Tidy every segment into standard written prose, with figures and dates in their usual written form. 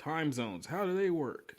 time zones. How do they work?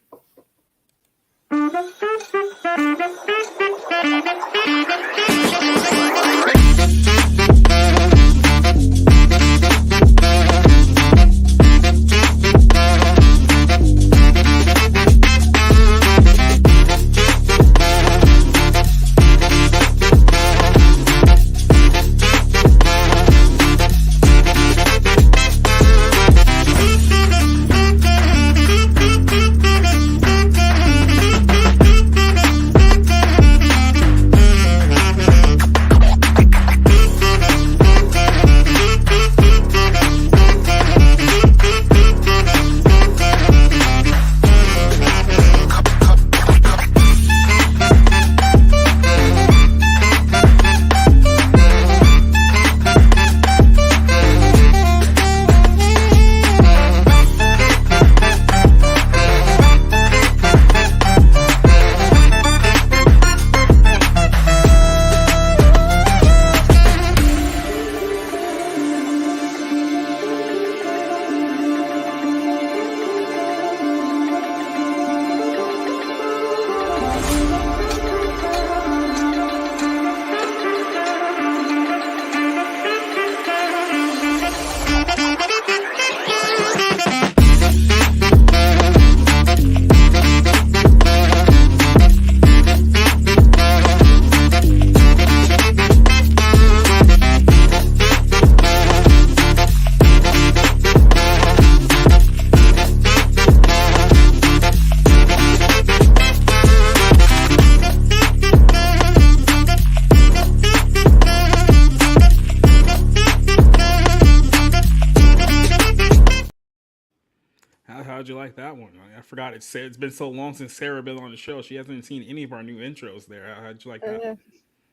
How'd you like that one? I forgot it's been so long since Sarah been on the show. She hasn't seen any of our new intros there. How'd you like that Uh,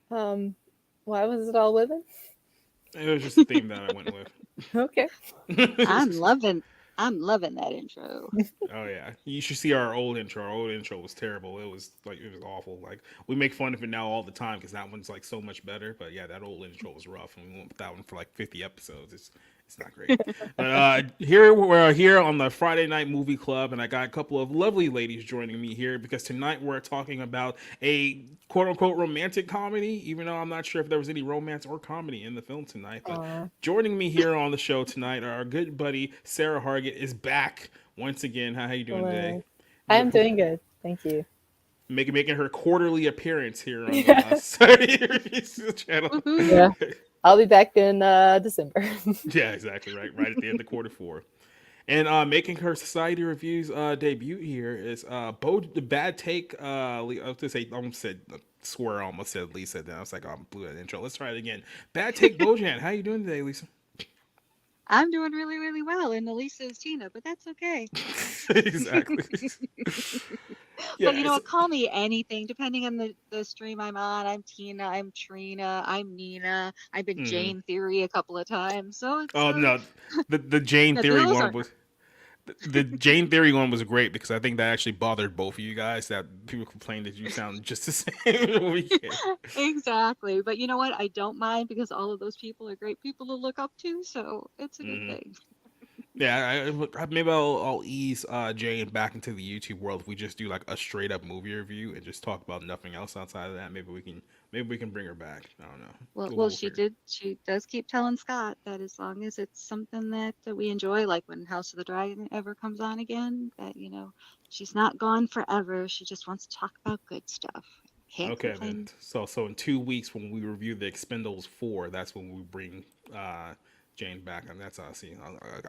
one? um, why was it all women? It was just the theme that I went Okay. I'm with. loving I'm loving that intro. Oh yeah, you should see our old intro. Our old intro was terrible. It was awful. Like we make fun of it now all the time because that one's like so much better. But yeah, that old intro was rough, and we went with that one for like 50 episodes. It's not great. But here we're here on the Friday Night Movie Club, and I got a couple of lovely ladies joining me here because tonight we're talking about a quote unquote romantic comedy. Even though I'm not sure if there was any romance or comedy in the film tonight, but Aw. joining me here on the show tonight, our good buddy Sarah Hargett is back once again. How you doing today? Hello. I'm doing good. Thank you. Making her quarterly appearance here on the Yeah. channel. Yeah. Woohoo. I'll be back in December. Yeah, exactly right at the end of quarter 4. And making her society reviews debut here is the bad take. I was gonna say, I almost said swear. I almost said Lisa. Then I was like, oh, I blew that intro. Let's try it again. Bad take, Bojan. How you doing today, Lisa? I'm doing really, really well, and Elisa is Tina, but that's okay. Exactly. But Yeah. you know what? Call me anything, depending on the stream I'm on. I'm Tina, I'm Trina, I'm Nina. I've been Mhm. Jane Theory a couple of times, so it's Oh no, the Jane yeah, Theory those one are was the Jane Theory one was great because I think that actually bothered both of you guys. That people complained that you sound just the same weekend. exactly. But you know what? I don't mind because all of those people are great people to look up to, so it's a good Hmm. thing. Yeah, maybe I'll ease Jane back into the YouTube world if we just do like a straight up movie review and just talk about nothing else outside of that. Maybe we can bring her back. I don't know. Well, We'll she figure. did. She does keep telling Scott that as long as it's something that we enjoy, like when House of the Dragon ever comes on again, that she's not gone forever. She just wants to talk about good stuff. Can't Okay then. complain. So in 2 weeks when we review the Expendables 4, that's when we bring Jane back, and that's see.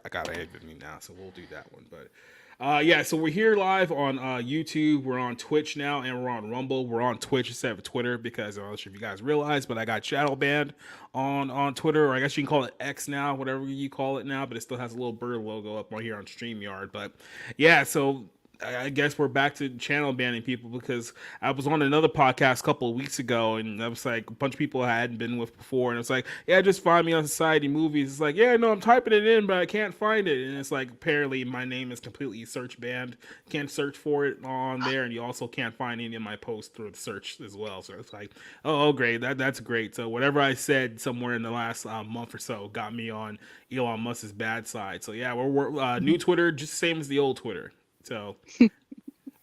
I got ahead of me now, so we'll do that one. But yeah, so we're here live on YouTube. We're on Twitch now, and we're on Rumble. We're on Twitch instead of Twitter because I'm not sure if you guys realize, but I got shadow banned on Twitter, or I guess you can call it X now, whatever you call it now. But it still has a little bird logo up on here on Streamyard. But yeah, so I guess we're back to channel banning people because I was on another podcast a couple of weeks ago, and I was like a bunch of people I hadn't been with before, and it's like, yeah, just find me on Society Movies. It's like, yeah, no, I'm typing it in, but I can't find it, and it's like apparently my name is completely search banned. Can't search for it on there, and you also can't find any of my posts through the search as well. So it's like, oh, great, that's great. So whatever I said somewhere in the last month or so got me on Elon Musk's bad side. So yeah, we're new Twitter, just the same as the old Twitter. So,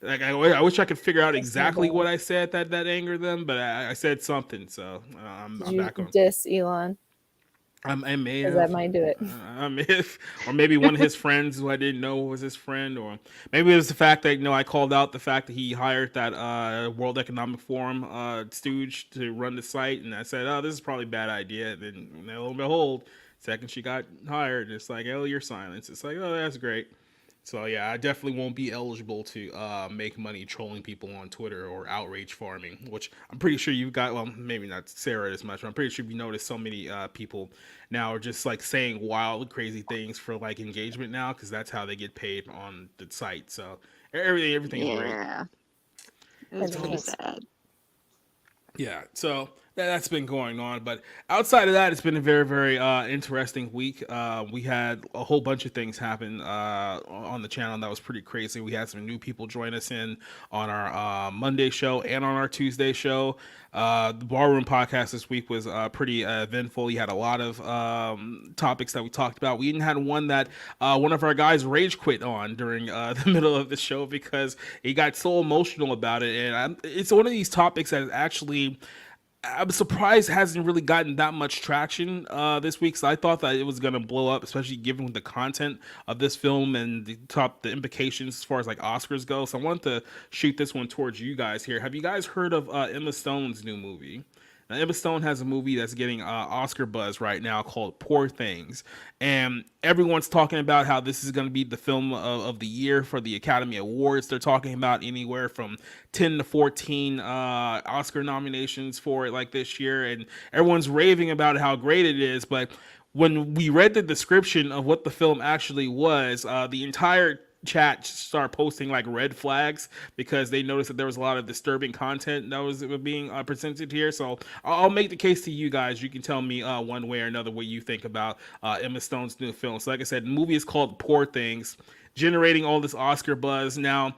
like, I wish I could figure out That's not exactly bad. what I said that angered them, but I said something, so Did I'm you back on. diss Elon? I may Because that have, might do it. I may have, or maybe one of his friends who I didn't know was his friend, or maybe it was the fact that I called out the fact that he hired that World Economic Forum stooge to run the site, and I said, oh, this is probably a bad idea. And then lo and behold, second she got hired, it's like, oh, you're silence. It's like, oh, that's great. So yeah, I definitely won't be eligible to make money trolling people on Twitter or outrage farming, which I'm pretty sure you've got. Well, maybe not Sarah as much, but I'm pretty sure you noticed so many people now are just like saying wild, crazy things for like engagement now because that's how they get paid on the site. So everything's great. Yeah, it was That's pretty nice. sad. Yeah, so that's been going on. But outside of that, it's been a very, very interesting week. We had a whole bunch of things happen on the channel that was pretty crazy. We had some new people join us in on our Monday show and on our Tuesday show. The Ballroom podcast this week was pretty eventful. You had a lot of topics that we talked about. We even had one that one of our guys rage quit on during the middle of the show because he got so emotional about it. And it's one of these topics that actually I'm surprised it hasn't really gotten that much traction this week. So I thought that it was gonna blow up, especially given the content of this film and the implications as far as like Oscars go. So I wanted to shoot this one towards you guys here. Have you guys heard of Emma Stone's new movie? Now, Emma Stone has a movie that's getting Oscar buzz right now called Poor Things. And everyone's talking about how this is going to be the film of the year for the Academy Awards. They're talking about anywhere from 10 to 14 Oscar nominations for it like this year. And everyone's raving about how great it is. But when we read the description of what the film actually was, the entire chat start posting like red flags because they noticed that there was a lot of disturbing content that was being presented here. So I'll make the case to you guys. You can tell me one way or another what you think about Emma Stone's new film. So like I said, the movie is called Poor Things, generating all this Oscar buzz. Now,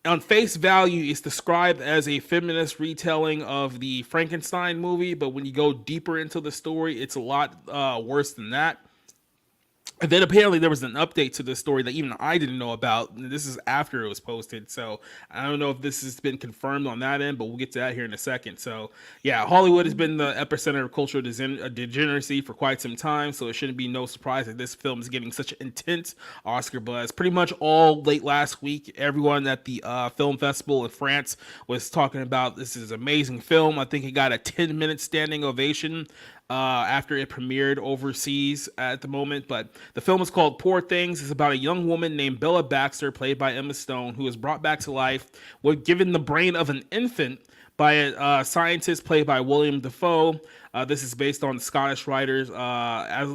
on face value, it's described as a feminist retelling of the Frankenstein movie, but when you go deeper into the story, it's a lot worse than that. And then apparently there was an update to this story that even I didn't know about. This is after it was posted, so I don't know if this has been confirmed on that end, but we'll get to that here in a second. So yeah, Hollywood has been the epicenter of cultural degeneracy for quite some time, so it shouldn't be no surprise that this film is getting such intense Oscar buzz. Pretty much all late last week, everyone at the film festival in France was talking about this is an amazing film. I think it got a 10-minute standing ovation after it premiered overseas at the moment. But the film is called Poor Things. It's about a young woman named Bella Baxter, played by Emma Stone, who is brought back to life with given the brain of an infant by a scientist played by William Dafoe. This is based on Scottish writers as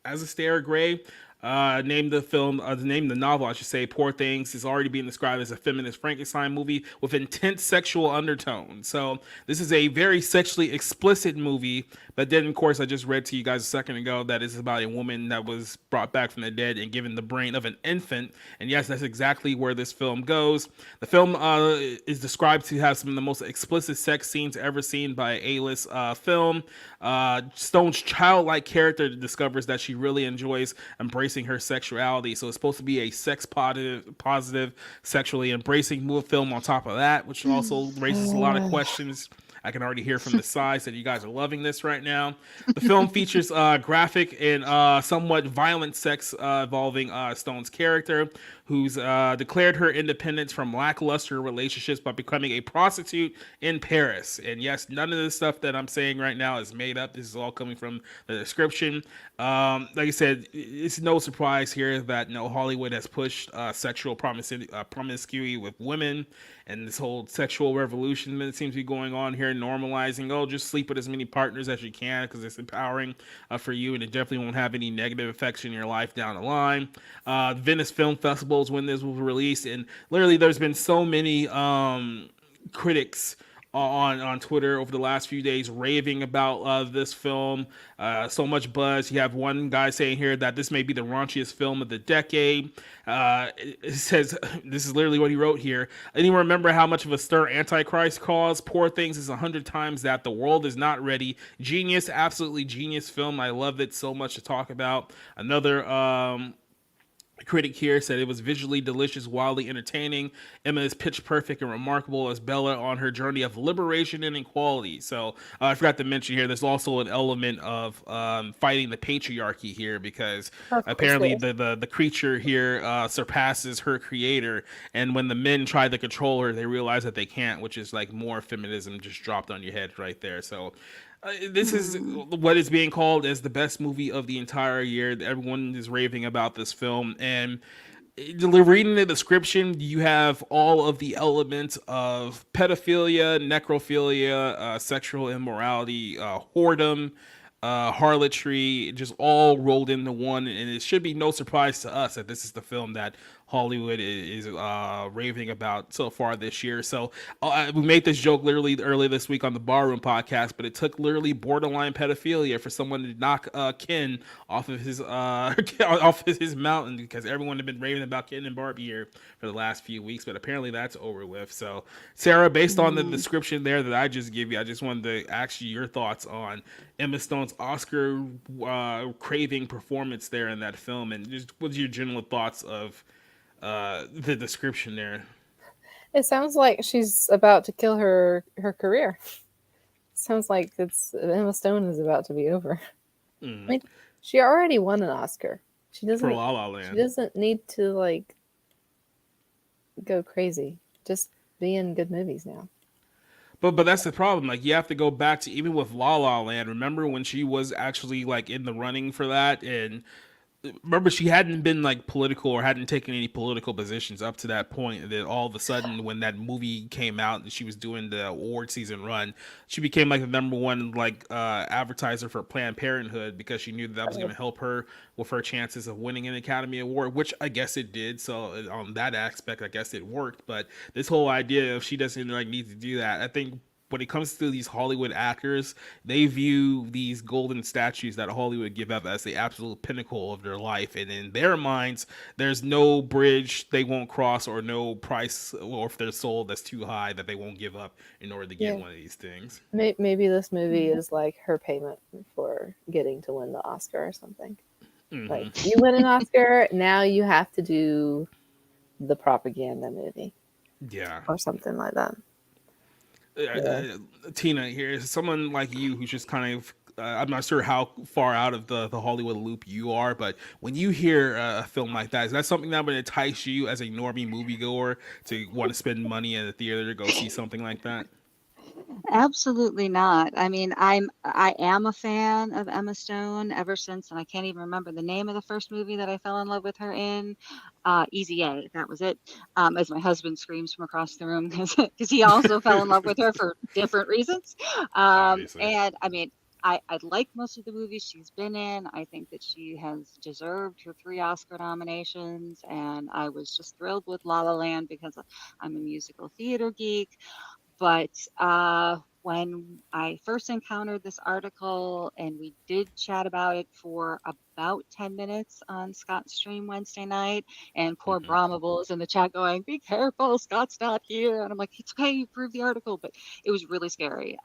Astaire Gray. Named the novel, I should say, Poor Things, is already being described as a feminist Frankenstein movie with intense sexual undertones. So this is a very sexually explicit movie. But then, of course, I just read to you guys a second ago that it's about a woman that was brought back from the dead and given the brain of an infant. And yes, that's exactly where this film goes. The film is described to have some of the most explicit sex scenes ever seen by an A-list film. Stone's childlike character discovers that she really enjoys embracing her sexuality. So it's supposed to be a sex positive sexually embracing film on top of that, which also raises a lot of questions. I can already hear from the sides that you guys are loving this right now. The film features graphic and somewhat violent sex involving Stone's character, who's declared her independence from lackluster relationships by becoming a prostitute in Paris. And yes, none of the stuff that I'm saying right now is made up. This is all coming from the description. Like I said, it's no surprise here that Hollywood has pushed sexual promiscuity with women, and this whole sexual revolution that seems to be going on here, normalizing, just sleep with as many partners as you can because it's empowering for you, and it definitely won't have any negative effects in your life down the line. The Venice Film Festival knows when this was released, and literally there's been so many critics on Twitter over the last few days raving about this film. So much buzz. You have one guy saying here that this may be the raunchiest film of the decade. It says this is literally what he wrote here. Anyone remember how much of a stir Antichrist caused? Poor Things is 100 times that. The world is not ready. Genius, absolutely genius film. I love it so much to talk about. Another critic here said it was visually delicious, wildly entertaining. Emma is pitch perfect and remarkable as Bella on her journey of liberation and equality. So I forgot to mention here, there's also an element of fighting the patriarchy here, because Of course, apparently there is. the creature here surpasses her creator, and when the men try to control her, they realize that they can't, which is like more feminism just dropped on your head right there. So this is what is being called as the best movie of the entire year. Everyone is raving about this film, and reading the description, you have all of the elements of pedophilia, necrophilia, sexual immorality, whoredom, harlotry, just all rolled into one. And it should be no surprise to us that this is the film that Hollywood is raving about so far this year. So we made this joke literally earlier this week on the Barroom podcast, but it took literally borderline pedophilia for someone to knock Ken off of his off of his mountain, because everyone had been raving about Ken and Barbie here for the last few weeks, but apparently that's over with. So Sarah, based on the description there that I just gave you, I just wanted to ask you your thoughts on Emma Stone's Oscar craving performance there in that film, and just what's your general thoughts of the description there? It sounds like she's about to kill her career. Sounds like it's Emma Stone is about to be over. I Mm. mean, she already won an Oscar. She For doesn't. La La She Land. doesn't need to like go crazy. Just be in good movies now. But that's the problem. Like, you have to go back to even with La La Land. Remember when she was actually like in the running for that, and remember she hadn't been like political or hadn't taken any political positions up to that point, and then all of a sudden when that movie came out and she was doing the award season run, she became like the number one like advertiser for Planned Parenthood, because she knew that was going to help her with her chances of winning an Academy Award, which I guess it did. So on that aspect, I guess it worked. But this whole idea of she doesn't like need to do that, I think when it comes to these Hollywood actors, they view these golden statues that Hollywood give up as the absolute pinnacle of their life. And in their minds, there's no bridge they won't cross, or no price, or if they're sold that's too high, that they won't give up in order to get Yeah. one of these things. Maybe this movie is like her payment for getting to win the Oscar or something. Like, you win an Oscar, now you have to do the propaganda movie Yeah. or something like that. Yeah. Tina, here, someone like you who's just kind of I'm not sure how far out of the Hollywood loop you are, but when you hear a film like that, is that something that would entice you as a normie moviegoer to want to spend money in the theater to go see something like that? Absolutely not. I mean, I am a fan of Emma Stone ever since, and I can't even remember the name of the first movie that I fell in love with her in. Easy A, that was it. As my husband screams from across the room, because he also fell in love with her for different reasons. Obviously. And I mean, I like most of the movies she's been in. I think that she has deserved her 3 Oscar nominations, and I was just thrilled with La La Land because I'm a musical theater geek. But when I first encountered this article, and we did chat about it for about 10 minutes on Scott's stream Wednesday night, and poor Brahmable is in the chat going, "Be careful, Scott's not here." And I'm like, "It's okay, you proved the article," but it was really scary.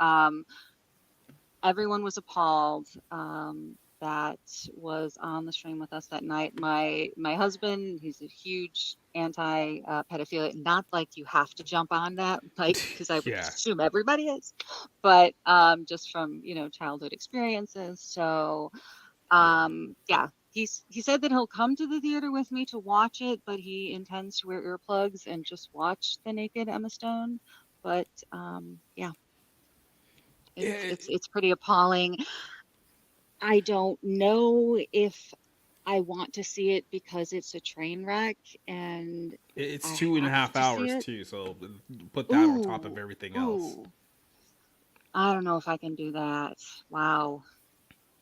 Everyone was appalled. That was on the stream with us that night. My husband, he's a huge anti pedophilia. Not like you have to jump on that, like, because I would Yeah. assume everybody is, but just from childhood experiences. So yeah, he said that he'll come to the theater with me to watch it, but he intends to wear earplugs and just watch the naked Emma Stone. But yeah, it's pretty appalling. I don't know if I want to see it because it's a train wreck and It's I 2.5 have to see hours it. too, so put that on top of Ooh, everything else. ooh. I don't know if I can do that. Wow.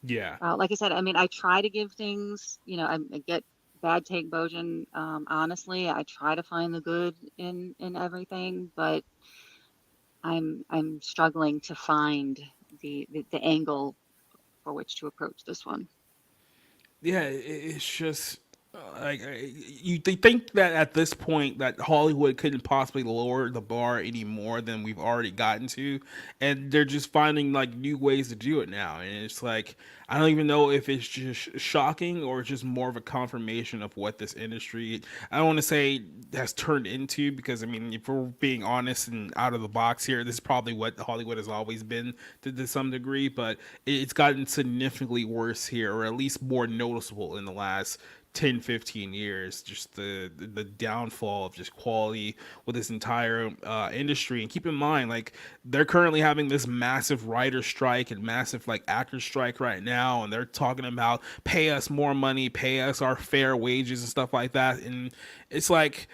Yeah. Like I said, I mean, I try to give things, I get bad take, Bojan. Honestly, I try to find the good in everything, but I'm struggling to find the angle for which to approach this one. Yeah, it's just like you they think that at this point that Hollywood couldn't possibly lower the bar any more than we've already gotten to, and they're just finding like new ways to do it now, and it's like I don't even know if it's just shocking or just more of a confirmation of what this industry I don't want to say has turned into because I mean if we're being honest and out of the box here, this is probably what Hollywood has always been to some degree, but it's gotten significantly worse here, or at least more noticeable in the last 10, 15 years. Just the downfall of just quality with this entire industry. And keep in mind, like they're currently having this massive writer strike and massive like actor strike right now, and they're talking about pay us more money, pay us our fair wages and stuff like that. And it's like,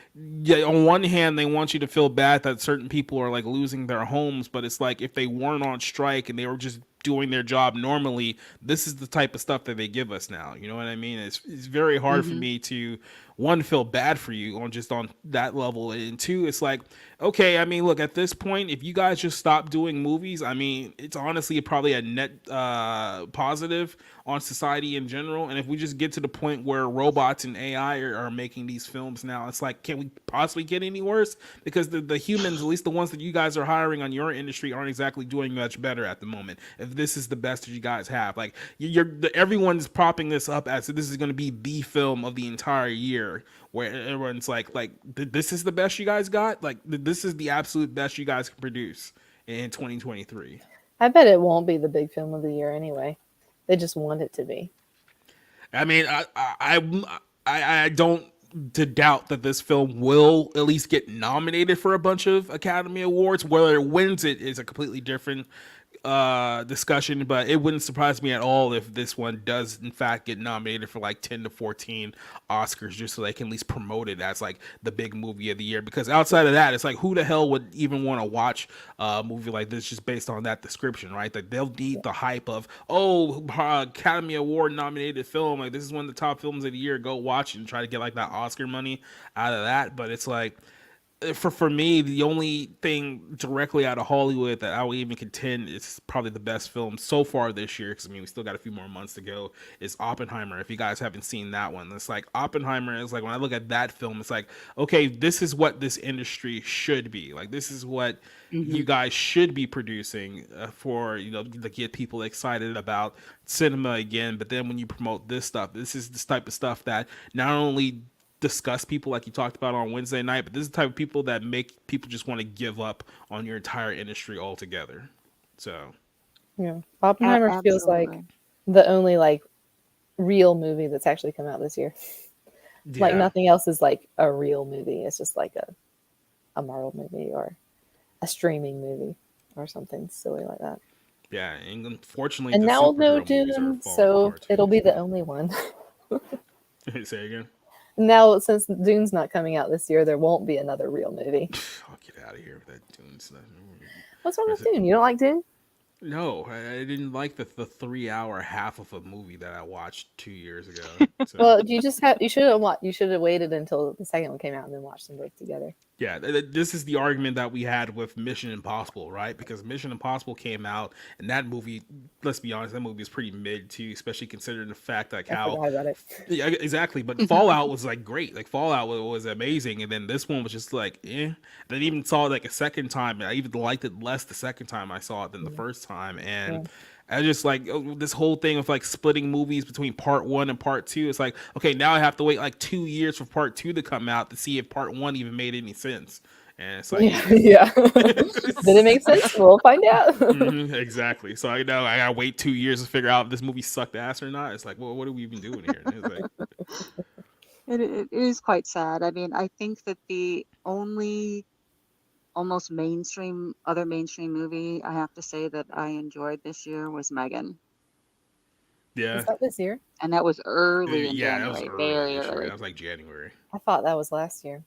yeah, on one hand, they want you to feel bad that certain people are like losing their homes, but it's like if they weren't on strike and they were just doing their job normally, this is the type of stuff that they give us now. You know what I mean? It's very hard for Hmm. me to one feel bad for you on just on that level, and two, it's like okay, I mean, look at this point, if you guys just stop doing movies, I mean, it's honestly probably a net positive on society in general. And if we just get to the point where robots and AI are making these films now, it's like, can we possibly get any worse? Because the humans, at least the ones that you guys are hiring on your industry, aren't exactly doing much better at the moment. If this is the best that you guys have, like everyone's propping this up as this is going to be the film of the entire year, where everyone's like this is the best you guys got, like this is the absolute best you guys can produce in 2023. I bet it won't be the big film of the year anyway. They just want it to be. I mean, I don't to doubt that this film will at least get nominated for a bunch of Academy Awards. Whether it wins it is a completely different discussion, but it wouldn't surprise me at all if this one does in fact get nominated for like 10 to 14 Oscars, just so they can at least promote it as like the big movie of the year. Because outside of that, it's like who the hell would even want to watch a movie like this just based on that description, right? Like they'll need the hype of Academy Award nominated film, like this is one of the top films of the year, go watch it and try to get like that Oscar money out of that. But it's like for me, the only thing directly out of Hollywood that I would even contend is probably the best film so far this year, because I mean we still got a few more months to go, is Oppenheimer. If you guys haven't seen that one, it's like Oppenheimer is like when I look at that film, it's like okay, this is what this industry should be. Like this is what Hmm. you guys should be producing for to get people excited about cinema again. But then when you promote this stuff, this is this type of stuff that not only disgust people like you talked about on Wednesday night, but this is the type of people that make people just want to give up on your entire industry altogether. So Yeah. Oppenheimer feels like Absolutely. the only like real movie that's actually come out this year. Like yeah, nothing else is like a real movie. It's just like a Marvel movie or a streaming movie or something silly like that. yeah, and unfortunately And the now no superhero movies are Dune, falling so apart it'll too. be the So only one. say again. Now since Dune's not coming out this year, there won't be another real movie. I'll get out of here with that Dune stuff. What's wrong with Dune? You don't like Dune? No, I didn't like the 3 hour half of a movie that I watched 2 years ago. So Well, you should have waited until the second one came out and then watched them both together. yeah, this is the argument that we had with Mission Impossible, right? Because Mission Impossible came out, and that movie, let's be honest, that movie is pretty mid too, especially considering the fact like I how, forgot about it. yeah, exactly. But Fallout was like great, like Fallout was amazing, and then this one was just like, eh. Then even saw it like a second time, and I even liked it less the second time I saw it than the Mm, first time, and yeah. I just like this whole thing of like splitting movies between part one and part two. It's like, okay, now I have to wait like 2 years for part two to come out to see if part one even made any sense. And it's like, Yeah, yeah. Did it make sense? We'll find out. exactly. So I know I gotta wait 2 years to figure out if this movie sucked ass or not. It's like, well, what are we even doing here? And it's like, It is quite sad. I mean, I think that the only almost other mainstream movie I have to say that I enjoyed this year was Megan. Was yeah, that this year? And that was early in yeah, that was January, early very this year. That early. was like January. I thought that was last year.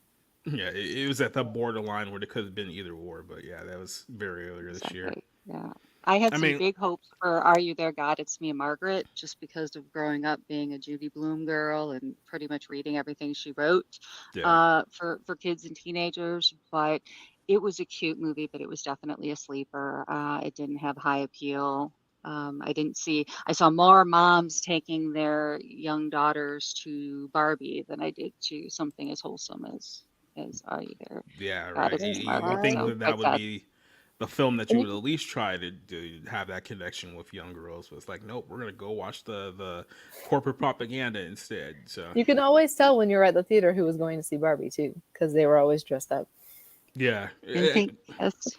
Yeah, it was at the borderline where it could have been either or, but yeah, that was very earlier this year. Exactly. Yeah. I had I some mean, big hopes for Are You There, God? It's Me, Margaret, just because of growing up being a Judy Blume girl and pretty much reading everything she wrote yeah. for kids and teenagers. But it was a cute movie, but it was definitely a sleeper. It didn't have high appeal. I saw more moms taking their young daughters to Barbie than I did to something as wholesome as Are You There, Yeah, God? right. It's That's Me, You would Margaret. think So fine. that that quite would sad. be the film that you And you would can, at least try to have that connection with young girls. But it's like, nope, we're gonna go watch the corporate propaganda instead. So you can always tell when you're at the theater who was going to see Barbie too, because they were always dressed up. yeah, And think yes.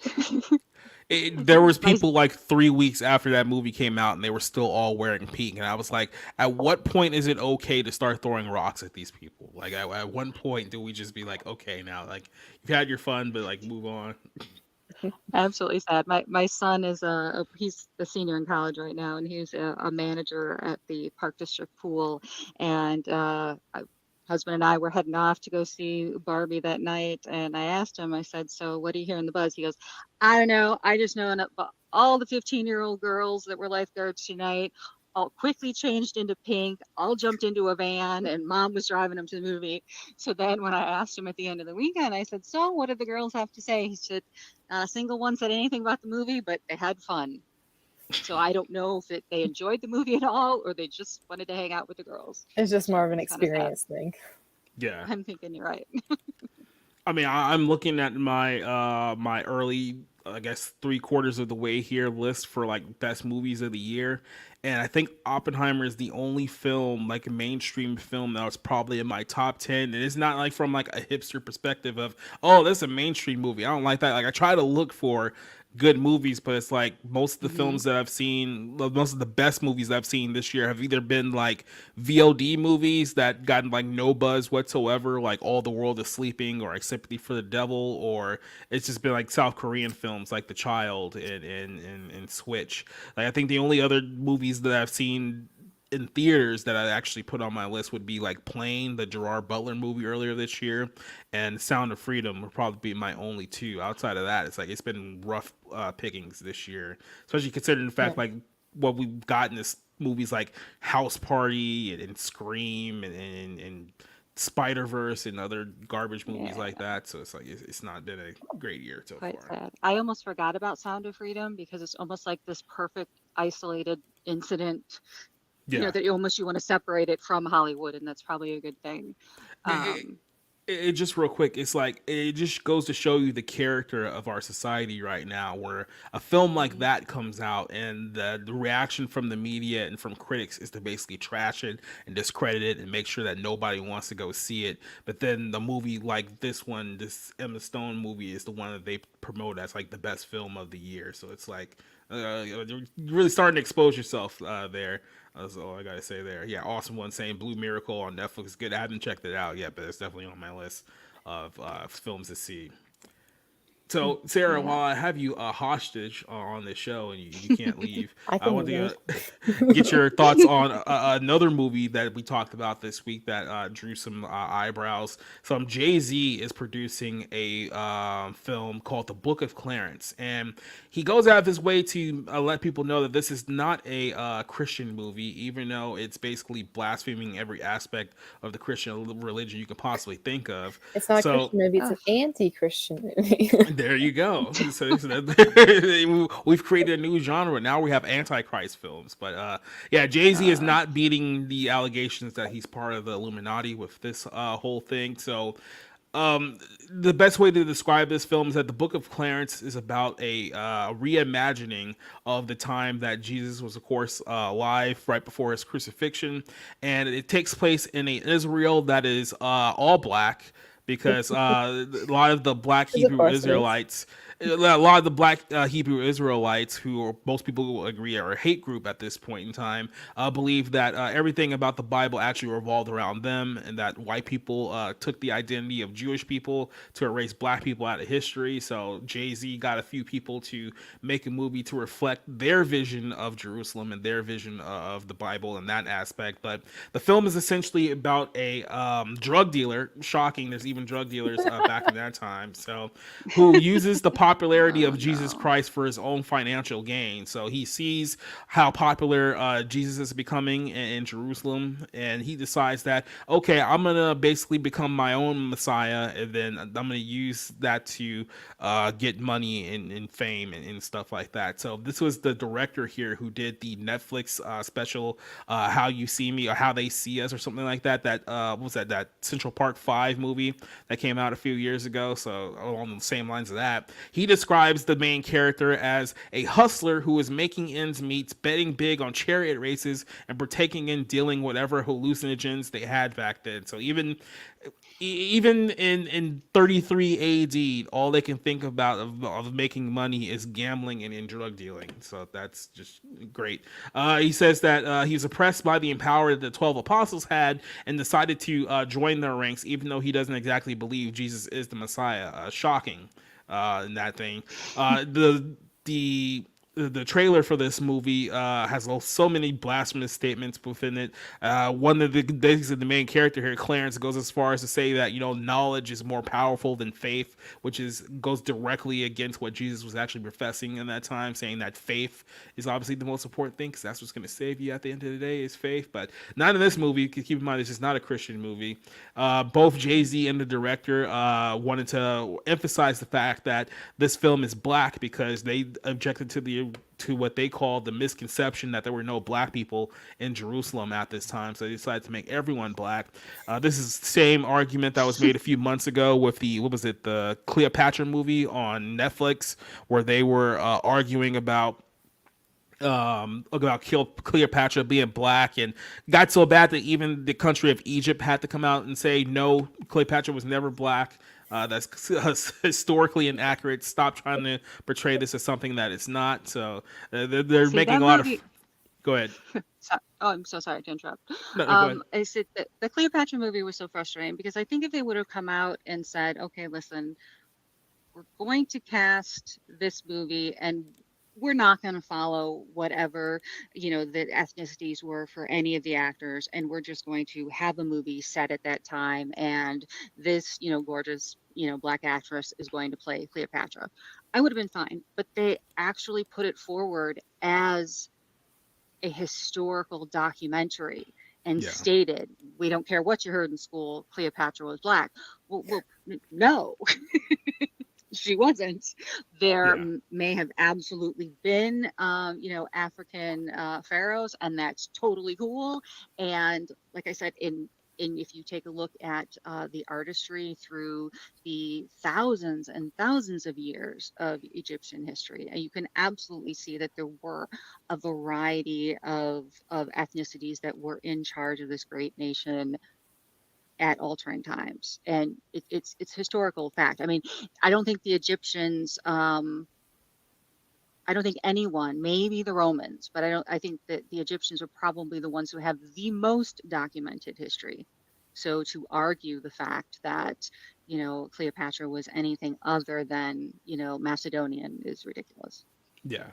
there was My people like 3 weeks after that movie came out, and they were still all wearing pink. And I was like, at what point is it okay to start throwing rocks at these people? Like, at one point do we just be like, okay, now like you've had your fun, but like move on? absolutely sad. My son is he's a senior in college right now, and he's a manager at the Park District pool. And husband and I were heading off to go see Barbie that night, and I asked him. I said, "So what do you hear in the buzz?" He goes, "I don't know. I just know enough about all the 15-year-old girls that were lifeguards tonight." All quickly changed into pink, all jumped into a van, and mom was driving them to the movie. So then, when I asked him at the end of the weekend, I said, "So, what did the girls have to say?" He said, "Not a single one said anything about the movie, but they had fun." So I don't know if they enjoyed the movie at all or they just wanted to hang out with the girls. It's just more So of an it's kind of sad. experience thing. Yeah. I'm thinking you're right. I mean, I'm looking at my early, I guess, 3/4 of the way here list for like best movies of the year, and I think Oppenheimer is the only film, like a mainstream film, that was probably in my top 10. And it's not like from like a hipster perspective of, oh, that's a mainstream movie. I don't like that. Like I try to look for good movies, but it's like most of the Hmm. films that I've seen, most of the best movies I've seen this year have either been like VOD movies that gotten like no buzz whatsoever, like All the World is Sleeping or like Sympathy for the Devil, or it's just been like South Korean films like The Child and Switch. Like I think the only other movies that I've seen in theaters that I actually put on my list would be like Plane, the Gerard Butler movie earlier this year, and Sound of Freedom would probably be my only two. Outside of that, it's like it's been rough pickings this year, especially considering the Yeah. fact like what we've gotten is movies like House Party and Scream and Spider Verse and other garbage movies Yeah, like that. So it's like it's not been a great year so quite far. sad. I almost forgot about Sound of Freedom because it's almost like this perfect isolated incident, Yeah. that you want to separate it from Hollywood, and that's probably a good thing. It, Um, it just real quick, it's like it just goes to show you the character of our society right now, where a film like mhm. that comes out and the reaction from the media and from critics is to basically trash it and discredit it and make sure that nobody wants to go see it. But then the movie like this one, this Emma Stone movie, is the one that they promote as like the best film of the year. So it's like you're really starting to expose yourself there. That's all I gotta say there. Yeah, awesome one saying Blue Miracle on Netflix. Good. I haven't checked it out yet, but it's definitely on my list of films to see. So, Sarah, Yeah. while I have you hostage on this show and you can't leave, I I can want leave. to get your thoughts on another movie that we talked about this week that drew some eyebrows. Some Jay-Z is producing a film called The Book of Clarence, and he goes out of his way to let people know that this is not a Christian movie, even though it's basically blaspheming every aspect of the Christian religion you can possibly think of. It's not a So Christian movie, it's Oh, an anti-Christian movie. there you go. We've created a new genre. Now we have Antichrist films. But yeah, Jay Z is uh, not beating the allegations that he's part of the Illuminati with this whole thing. So the best way to describe this film is that the Book of Clarence is about a reimagining of the time that Jesus was, of course, alive right before his crucifixion, and it takes place in a Israel that is all black because a lot of the black Because of Hebrew course it is. Israelites, a lot of the black Hebrew Israelites, who are, most people will agree are a hate group at this point in time, believe that everything about the Bible actually revolved around them, and that white people took the identity of Jewish people to erase black people out of history. So Jay-Z got a few people to make a movie to reflect their vision of Jerusalem and their vision of the Bible in that aspect. But the film is essentially about a drug dealer. Shocking, there's even drug dealers back in that time. So who uses the popularity Oh of Jesus no. Christ for his own financial gain. So he sees how popular Jesus is becoming in Jerusalem, and he decides that, okay, I'm gonna basically become my own Messiah, and then I'm gonna use that to get money and fame and stuff like that. So this was the director here who did the Netflix special, How You See Me or How They See Us or something like that. What was that Central Park 5 movie that came out a few years ago. So along the same lines of that, he describes the main character as a hustler who is making ends meet, betting big on chariot races, and partaking in dealing whatever hallucinogens they had back then. So even in 33 AD, all they can think about of making money is gambling and drug dealing. So that's just great. He says that he's oppressed by the power that the 12 apostles had and decided to join their ranks, even though he doesn't exactly believe Jesus is the Messiah. Shocking in that thing. The the trailer for this movie has so many blasphemous statements within it. One of the things that the main character here, Clarence, goes as far as to say that knowledge is more powerful than faith, which goes directly against what Jesus was actually professing in that time, saying that faith is obviously the most important thing because that's what's going to save you at the end of the day is faith. But not in this movie. Keep in mind, this is not a Christian movie. Both Jay-Z and the director wanted to emphasize the fact that this film is black because they objected to what they called the misconception that there were no black people in Jerusalem at this time. So they decided to make everyone black. This is the same argument that was made a few months ago with the Cleopatra movie on Netflix, where they were arguing about Cleopatra being black, and got so bad that even the country of Egypt had to come out and say no, Cleopatra was never black. That's historically inaccurate. Stop trying to portray this as something that it's not. So they're See making that a lot of. movie. Go ahead. Oh, I'm so sorry to interrupt. No, go ahead. I said that the Cleopatra movie was so frustrating because I think if they would have come out and said, okay, listen, we're going to cast this movie and we're not going to follow whatever the ethnicities were for any of the actors, and we're just going to have a movie set at that time, and this gorgeous black actress is going to play Cleopatra, I would have been fine. But they actually put it forward as a historical documentary and Yeah. stated, we don't care what you heard in school, Cleopatra was black. Well, no. She wasn't. There Yeah. may have absolutely been, African pharaohs, and that's totally cool. And like I said, in if you take a look at the artistry through the thousands and thousands of years of Egyptian history, you can absolutely see that there were a variety of ethnicities that were in charge of this great nation at altering times, and it's historical fact. I mean, I don't think the Egyptians, I don't think anyone, maybe the Romans, but I think that the Egyptians are probably the ones who have the most documented history. So to argue the fact that Cleopatra was anything other than Macedonian is ridiculous. Yeah.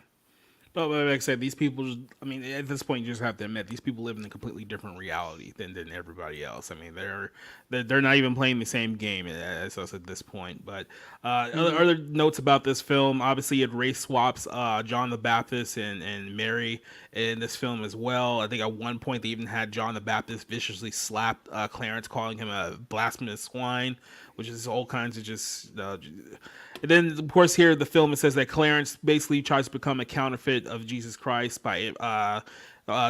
But like I said, these people, I mean, at this point, you just have to admit these people live in a completely different reality than everybody else. I mean, they're not even playing the same game as us at this point. But Hmm. other notes about this film, obviously, it race swaps John the Baptist and Mary in this film as well. I think at one point they even had John the Baptist viciously slap Clarence, calling him a blasphemous swine, which is all kinds of just. And then, of course, here the film it says that Clarence basically tries to become a counterfeit of Jesus Christ by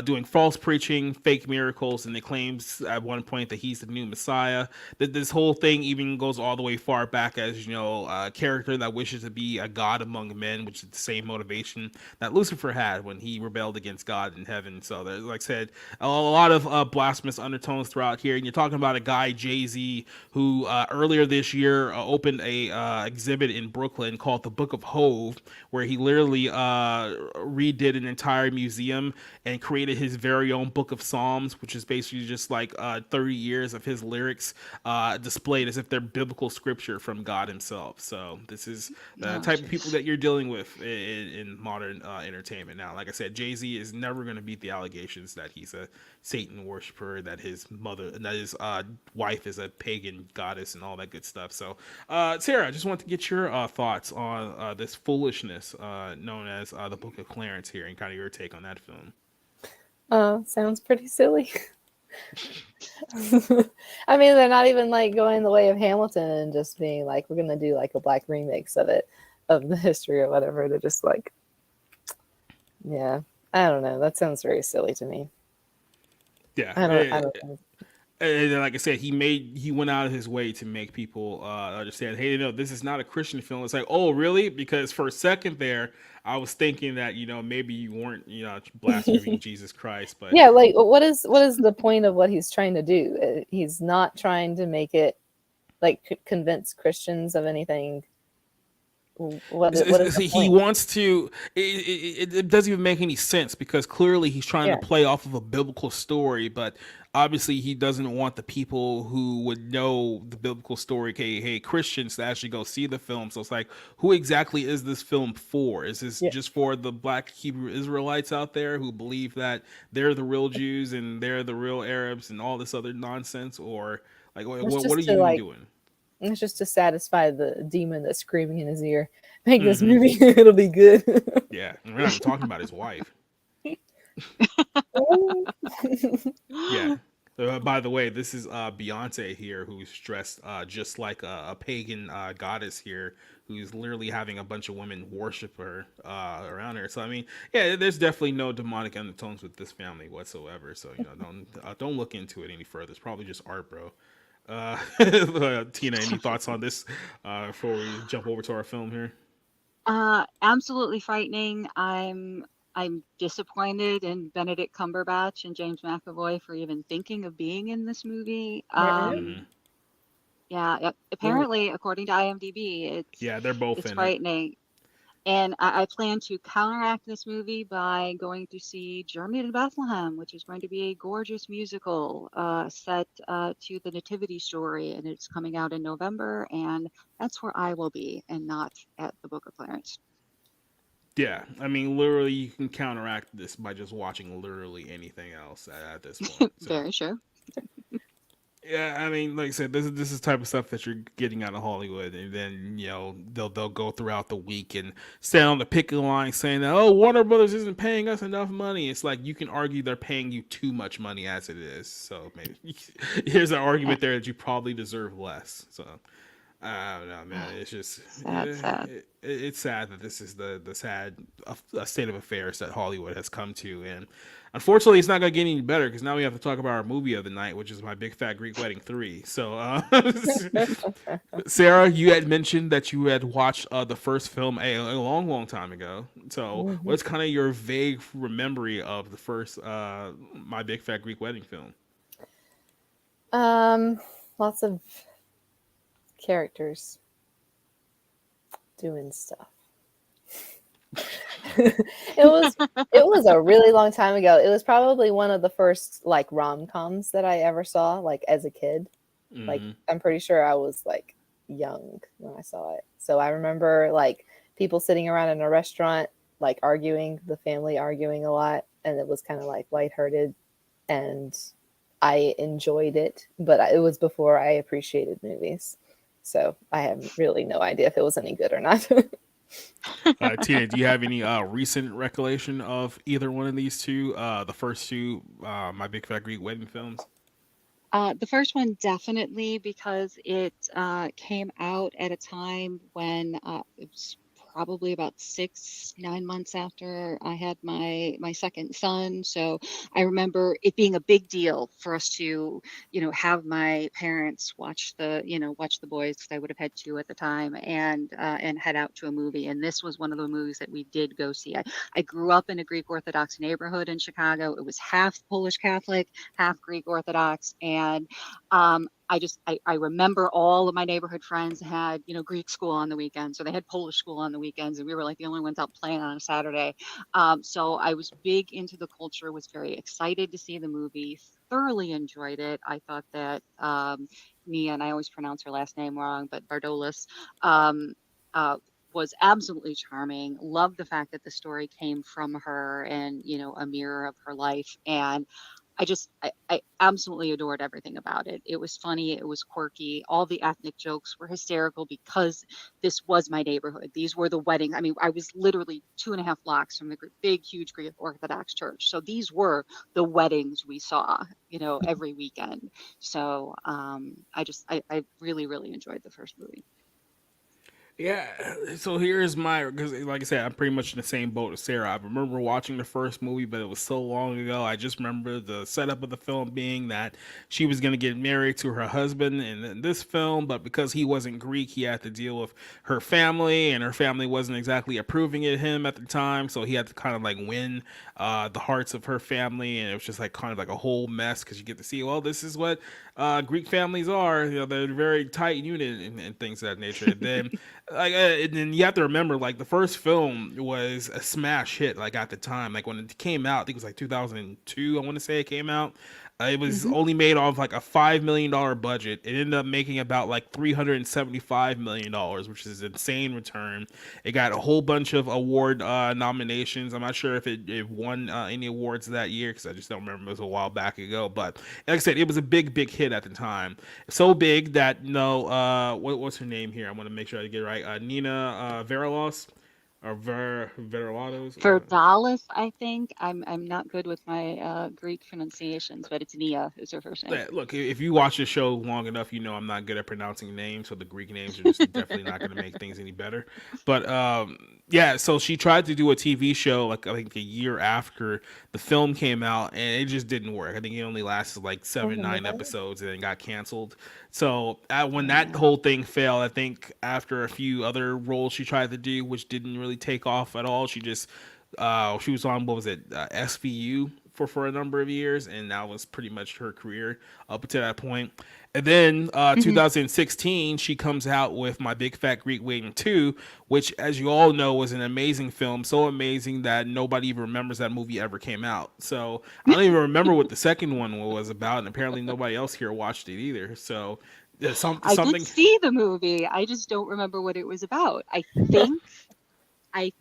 doing false preaching, fake miracles, and it claims at one point that he's the new Messiah. That this whole thing even goes all the way far back as a character that wishes to be a god among men, which is the same motivation that Lucifer had when he rebelled against God in heaven. So there's, like I said, a lot of blasphemous undertones throughout here. And you're talking about a guy, Jay-Z, who earlier this year opened a exhibit in Brooklyn called the Book of Hove, where he literally redid an entire museum and created his very own book of Psalms, which is basically just like 30 years of his lyrics displayed as if they're biblical scripture from God himself. So this is the Oh, type of people jeez. that you're dealing with in modern entertainment now. Like I said, Jay-Z is never going to beat the allegations that he's a Satan worshiper, that his wife is a pagan goddess, and all that good stuff. So, Sarah, I just want to get your thoughts on this foolishness known as the Book of Clarence here, and kind of your take on that film. Sounds pretty silly. I mean, they're not even like going the way of Hamilton and just being like, we're gonna do like a black remix of it, of the history or whatever. They're just like, yeah, I don't know. That sounds very silly to me. Yeah, I don't know. and like I said, he went out of his way to make people understand. Hey, no, this is not a Christian film. It's like, oh, really? Because for a second there, I was thinking that maybe you weren't blaspheming Jesus Christ, but Yeah, like what is the point of what he's trying to do? He's not trying to make it like convince Christians of anything. What is the he point? wants to. It doesn't even make any sense because clearly he's trying to Yeah, play off of a biblical story, but obviously he doesn't want the people who would know the biblical story, hey Christians, to actually go see the film. So it's like, who exactly is this film for? Is this yeah. just for the black Hebrew Israelites out there who believe that they're the real Jews and they're the real Arabs and all this other nonsense, or like It's what are just to you even like doing? it's just to satify the demon that's screaming in his ear. Make this Hmm. movie, it'll be good. Yeah, and we're not even talking about his wife. Yeah. By the way, this is Beyonce here, who's dressed just like a pagan goddess here, who's literally having a bunch of women worship her around her. So I mean, yeah, there's definitely no demonic undertones with this family whatsoever. So don't look into it any further. It's probably just art, bro. Tina, any thoughts on this before we jump over to our film here? Absolutely frightening. I'm disappointed in Benedict Cumberbatch and James McAvoy for even thinking of being in this movie. Hmm. Yeah, apparently, according to IMDb, Yeah, they're both it's in it. frightening. And I plan to counteract this movie by going to see Journey to Bethlehem, which is going to be a gorgeous musical set to the Nativity story, and it's coming out in November, and that's where I will be, and not at the Book of Clarence. Yeah, I mean, literally, you can counteract this by just watching literally anything else at this point. So, Very sure. yeah, I mean, like I said, this is type of stuff that you're getting out of Hollywood, and then they'll go throughout the week and stand on the picket line saying that, oh, Warner Brothers isn't paying us enough money. It's like, you can argue they're paying you too much money as it is. So maybe here's an Yeah. argument there that you probably deserve less. So I don't know, man. It's just Sad, sad. it's sad that this is the sad state of affairs that Hollywood has come to, and unfortunately, it's not gonna get any better because now we have to talk about our movie of the night, which is My Big Fat Greek Wedding 3. So, Sarah, you had mentioned that you had watched the first film a long, long time ago. So, Mhm. what's kind of your vague memory of the first My Big Fat Greek Wedding film? Lots of characters doing stuff. It was a really long time ago. It was probably one of the first like rom-coms that I ever saw like as a kid. Like Hmm. I'm pretty sure I was like young when I saw it. So I remember like people sitting around in a restaurant like arguing, the family arguing a lot, and it was kind of like lighthearted, and I enjoyed it, but it was before I appreciated movies. So I have really no idea if it was any good or not. Tina, do you have any recent recollection of either one of these two? The first two, My Big Fat Greek Wedding films. The first one definitely because it came out at a time when it was probably about 9 months after I had my second son. So I remember it being a big deal for us to, have my parents watch the boys because I would have had two at the time and head out to a movie. And this was one of the movies that we did go see. I grew up in a Greek Orthodox neighborhood in Chicago. It was half Polish Catholic, half Greek Orthodox, and I remember all of my neighborhood friends had, Greek school on the weekends, or they had Polish school on the weekends, and we were like the only ones out playing on a Saturday. So I was big into the culture, was very excited to see the movie, thoroughly enjoyed it. I thought that Nia, and I always pronounce her last name wrong, but Vardalos, um, uh, was absolutely charming. Loved the fact that the story came from her and, a mirror of her life. And I absolutely adored everything about it. It was funny. It was quirky. All the ethnic jokes were hysterical because this was my neighborhood. These were the weddings. I mean, I was literally 2.5 blocks from the big, huge Greek Orthodox church. So these were the weddings we saw, every weekend. So I really, really enjoyed the first movie. Yeah, so here's my, because like I said, I'm pretty much in the same boat as Sarah. I remember watching the first movie, but it was so long ago. I just remember the setup of the film being that she was going to get married to her husband in this film, but because he wasn't Greek, he had to deal with her family, and her family wasn't exactly approving of him at the time, so he had to kind of like win the hearts of her family, and it was just like kind of like a whole mess because you get to see, well, this is what Greek families are. They're a very tight unit and things of that nature. And then and then you have to remember, like, the first film was a smash hit, like, at the time, like when it came out. I think it was like 2002, I want to say it came out. It was Hmm. only made off like a $5 million budget. It ended up making about like $375 million, which is an insane return. It got a whole bunch of award nominations. I'm not sure if it won any awards that year because I just don't remember. It was a while back ago. But like I said, it was a big hit at the time. So big that what's her name here? I want to make sure I get it right. Nina Vardalos or Vardalos. For Dallas, I think I'm not good with my Greek pronunciations, but it's Nia is her first name. Yeah, look, if you watch the show long enough, you know I'm not good at pronouncing names, so the Greek names are just definitely not going to make things any better. But yeah, so she tried to do a TV show like I think a year after the film came out, and it just didn't work. I think it only lasted like Oh, seven, nine really? episodes, and then got canceled. So when that Yeah. whole thing failed, I think after a few other roles she tried to do, which didn't really take off at all, she was on, what was it, SVU for a number of years, and that was pretty much her career up to that point. And then Hmm. 2016, she comes out with My Big Fat Greek Wedding 2, which, as you all know, was an amazing film. So amazing that nobody even remembers that movie ever came out. So I don't even remember what the second one was about, and apparently nobody else here watched it either. So I did something. see the movie. I just don't remember what it was about. Think, I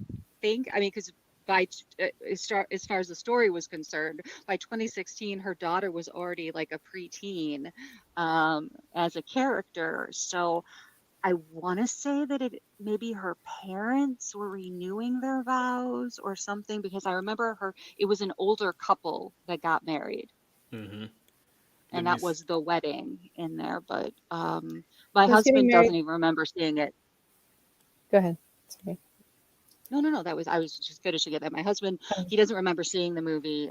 I mean, because as far as the story was concerned, by 2016, her daughter was already like a preteen as a character. So I want to say that it maybe her parents were renewing their vows or something because I remember it was an older couple that got married Hmm. and Let me. that was the wedding in there. But my Who's getting husband doesn't married? even remember seeing it. Go ahead. Sorry. No. I was just finishing it. That my husband, Um, he doesn't remember seeing the movie.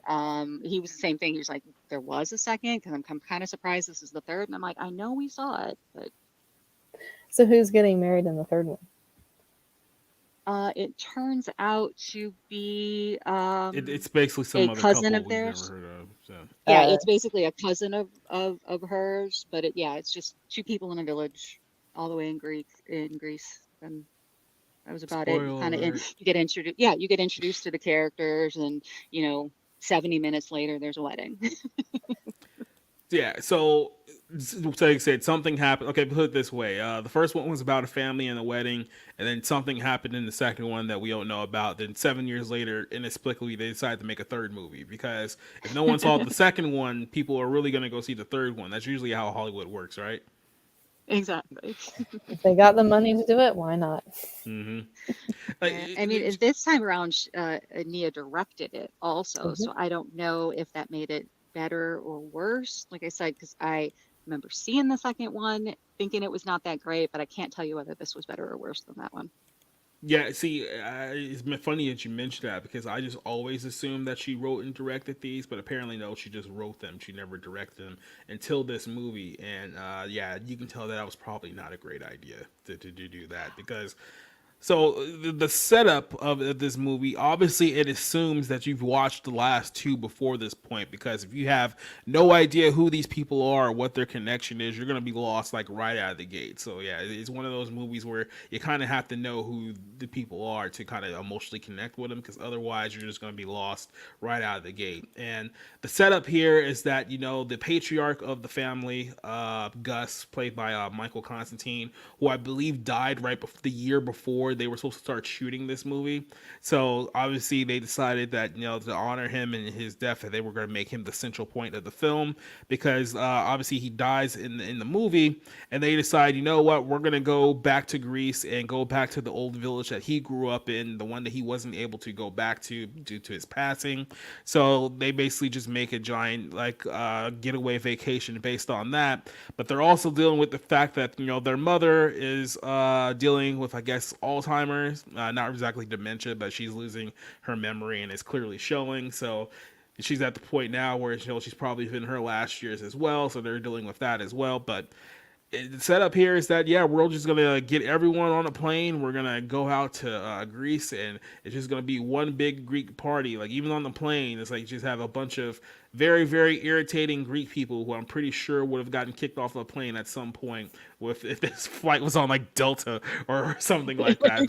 He was the same thing. He was like, there was a second because I'm kind of surprised this is the third. And I'm like, I know we saw it, but So who's getting married in the third one? it turns out to be It's basically some a other cousin couple of we've never theirs. heard of. So. Yeah, Uh, it's basically a cousin of hers, but yeah, it's just two people in a village, all the way in Greece, and that was about it. You Spoiler kind of alert. you get introduced, yeah, you get introduced to the characters, and you know, 70 minutes later, there's a wedding. Yeah, so like I said, something happened. Okay, put it this way: the first one was about a family and a wedding, and then something happened in the second one that we don't know about. Then 7 years later, inexplicably, they decided to make a third movie because if no one saw the second one, people are really going to go see the third one. That's usually how Hollywood works, right? Exactly. if they got the money to do it, why not? Mm-hmm. Like, Yeah, I mean, this time around, Nia directed it also, Mhm. so I don't know if that made it better or worse. Like I said, because I remember seeing the second one, thinking it was not that great, but I can't tell you whether this was better or worse than that one. yeah, see, it's been funny that you mentioned that because I just always assumed that she wrote and directed these, but apparently no, she just wrote them. She never directed them until this movie, and yeah, you can tell that was probably not a great idea to do that because So the setup of this movie, obviously, it assumes that you've watched the last two before this point. Because if you have no idea who these people are, or what their connection is, you're gonna be lost like right out of the gate. So yeah, it's one of those movies where you kind of have to know who the people are to kind of emotionally connect with them. Because otherwise, you're just gonna be lost right out of the gate. And the setup here is that the patriarch of the family, Gus, played by Michael Constantine, who I believe died the year before they were supposed to start shooting this movie. So obviously they decided that to honor him and his death, that they were going to make him the central point of the film because obviously he dies in the movie, and they decide, you know what, we're going to go back to Greece and go back to the old village that he grew up in, the one that he wasn't able to go back to due to his passing. So they basically just make a giant like getaway vacation based on that. But they're also dealing with the fact that their mother is dealing with, I guess, Alzheimer's, not exactly dementia, but she's losing her memory and it's clearly showing. So she's at the point now where she's probably in her last years as well. So they're dealing with that as well. But the setup here is that we're just gonna get everyone on a plane. We're gonna go out to Greece, and it's just gonna be one big Greek party. Like even on the plane, it's like just have a bunch of very very irritating Greek people who I'm pretty sure would have gotten kicked off a plane at some point with if this flight was on like Delta or something like that.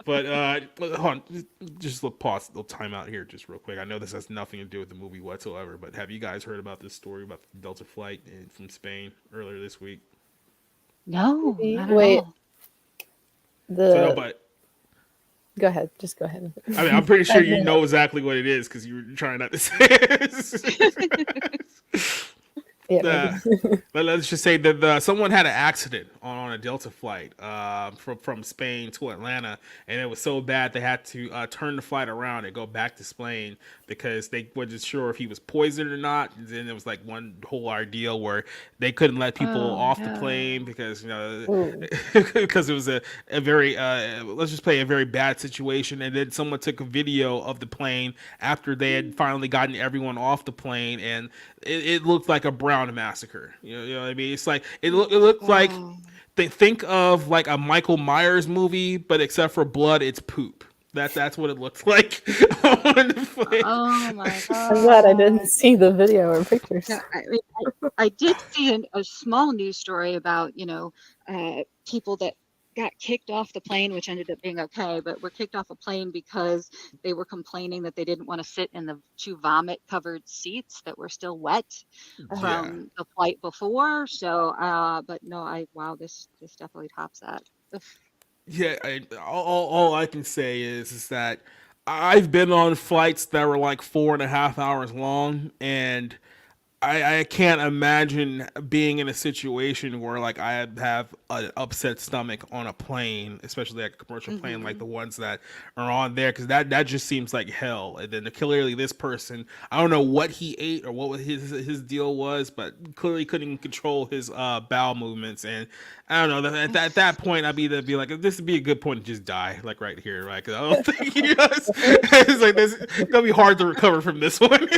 But hold on, just a pause, a little time out here, just real quick. I know this has nothing to do with the movie whatsoever, but have you guys heard about this story about the Delta flight from Spain earlier this week? No, not at Wait, all. So no, the but go ahead. Just go ahead. I mean, I'm pretty sure I've you been- know exactly what it is because you were trying not to say it. yeah, Uh, maybe. let's just say that someone had an accident on a Delta flight from Spain to Atlanta, and it was so bad they had to turn the flight around and go back to Spain because they wasn't sure if he was poisoned or not. And then there was like one whole ordeal where they couldn't let people Oh off the plane no. because Ooh. because it was a very let's just play a very bad situation. And then someone took a video of the plane after they had finally gotten everyone off the plane, and it looked like a brown massacre. You know what I mean? It's like it looked like Wow. they think of like a Michael Myers movie, but except for blood, it's poop. That's what it looks like on the plane. Oh my I'm glad I didn't God. see the video or pictures. Yeah, I did see a small news story about, people that got kicked off the plane, which ended up being okay, but were kicked off a plane because they were complaining that they didn't want to sit in the two vomit-covered seats that were still wet Yeah. from the flight before. So, but no, wow, this definitely tops that. Ugh. Yeah, all I can say is that I've been on flights that were like 4.5 hours long, and I can't imagine being in a situation where like I have an upset stomach on a plane, especially like a commercial plane like Hmm. the ones that are on there, because that just seems like hell. And then clearly this person, I don't know what he ate or what his deal was, but clearly couldn't control his bowel movements. And I don't know. At that point, I'd be like, this would be a good point to just die, like right here, right? Because I don't think it's like this. It's gonna be hard to recover from this one.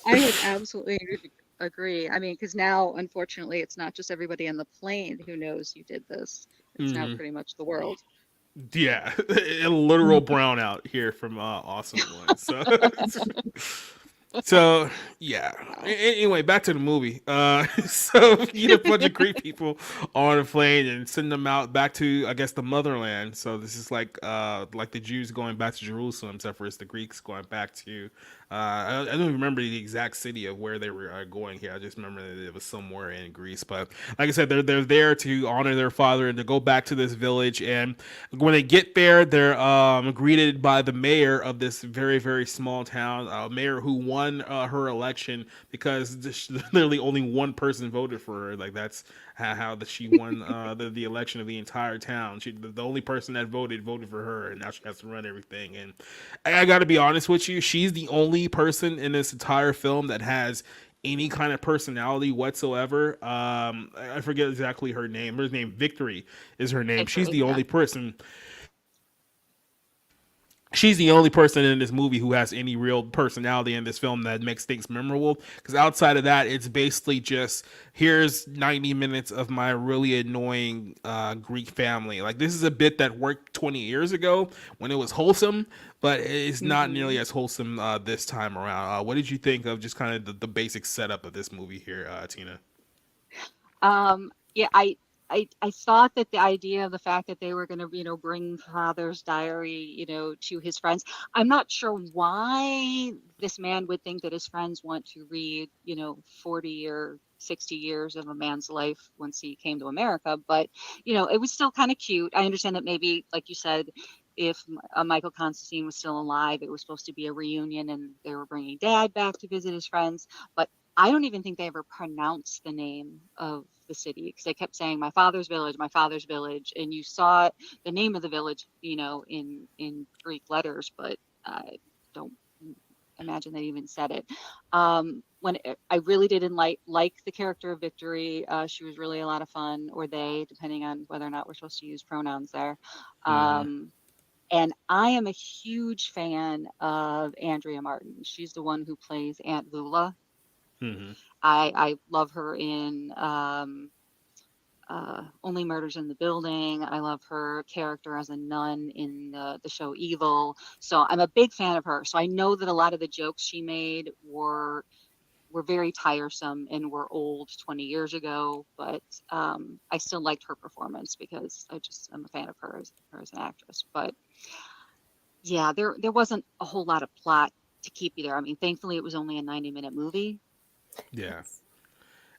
I would absolutely agree. I mean, because now, unfortunately, it's not just everybody on the plane who knows you did this. It's now Mhm. pretty much the world. Yeah, a literal brownout here from Awesome One. So, so yeah. Wow. Anyway, back to the movie. So you get a bunch of Greek people on a plane and send them out back to, I guess, the motherland. So this is like the Jews going back to Jerusalem, except for it's the Greeks going back to. I don't remember the exact city of where they were going here. I just remember that it was somewhere in Greece. But like I said, they're there to honor their father and to go back to this village. And when they get there, they're greeted by the mayor of this very very small town, a mayor who won her election because literally only one person voted for her. Like that's how that she won the election of the entire town. The only person that voted for her, and now she has to run everything. And I got to be honest with you, she's the only person in this entire film that has any kind of personality whatsoever. I forget exactly her name. Her name Victory is her name. She's Victory, the yeah. only person she's the only person in this movie who has any real personality in this film that makes things memorable. Because outside of that, it's basically just here's 90 minutes of my really annoying Greek family. Like this is a bit that worked 20 years ago when it was wholesome, but it's not nearly Hmm. as wholesome this time around. What did you think of just kind of the basic setup of this movie here, Tina? Yeah, I thought that the idea of the fact that they were going to, bring father's diary, to his friends. I'm not sure why this man would think that his friends want to read, 40 or 60 years of a man's life once he came to America, but it was still kind of cute. I understand that maybe, like you said, if Michael Constantine was still alive, it was supposed to be a reunion and they were bringing dad back to visit his friends. But I don't even think they ever pronounced the name of the city because they kept saying my father's village, and you saw the name of the village, in Greek letters, but I don't imagine they even said it. I really didn't like the character of Victory. She was really a lot of fun, or they, depending on whether or not we're supposed to use pronouns there. Mm-hmm. Um, and I am a huge fan of Andrea Martin. She's the one who plays Aunt Lula. Mm-hmm. I love her in Only Murders in the Building. I love her character as a nun in the show Evil. So I'm a big fan of her. So I know that a lot of the jokes she made were very tiresome and were old 20 years ago, but I still liked her performance because I'm a fan of her as an actress. But yeah, there wasn't a whole lot of plot to keep you there. I mean, thankfully it was only a 90-minute movie. Yeah. Yes.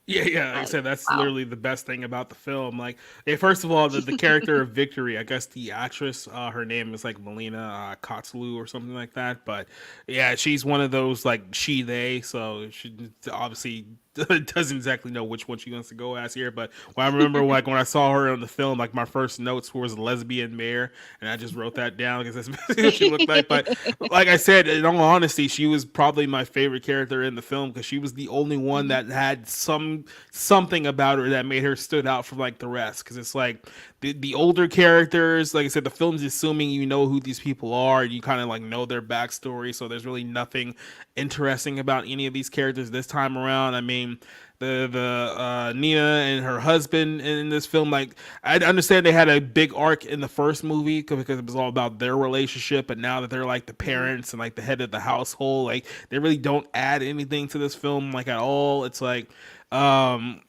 Yeah, yeah. Like I But said, that's wow. literally the best thing about the film. Like, first of all, the character of Victory, I guess the actress, her name is like Melina Kotzlu or something like that. But yeah, she's one of those like she they, so she obviously doesn't exactly know which one she wants to go as here. But when I remember like when I saw her on the film, like my first notes was lesbian mayor, and I just wrote that down because that's basically what she looked like. But like I said, in all honesty, she was probably my favorite character in the film because she was the only one Hmm. that had something about her that made her stood out from like the rest. Because it's like the older characters, like I said, the film's assuming you know who these people are, and you kind of like know their backstory. So there's really nothing interesting about any of these characters this time around. I mean, the Nina and her husband in this film, like I understand they had a big arc in the first movie because it was all about their relationship, but now that they're like the Hmm. parents and like the head of the household, like they really don't add anything to this film like at all. It's like um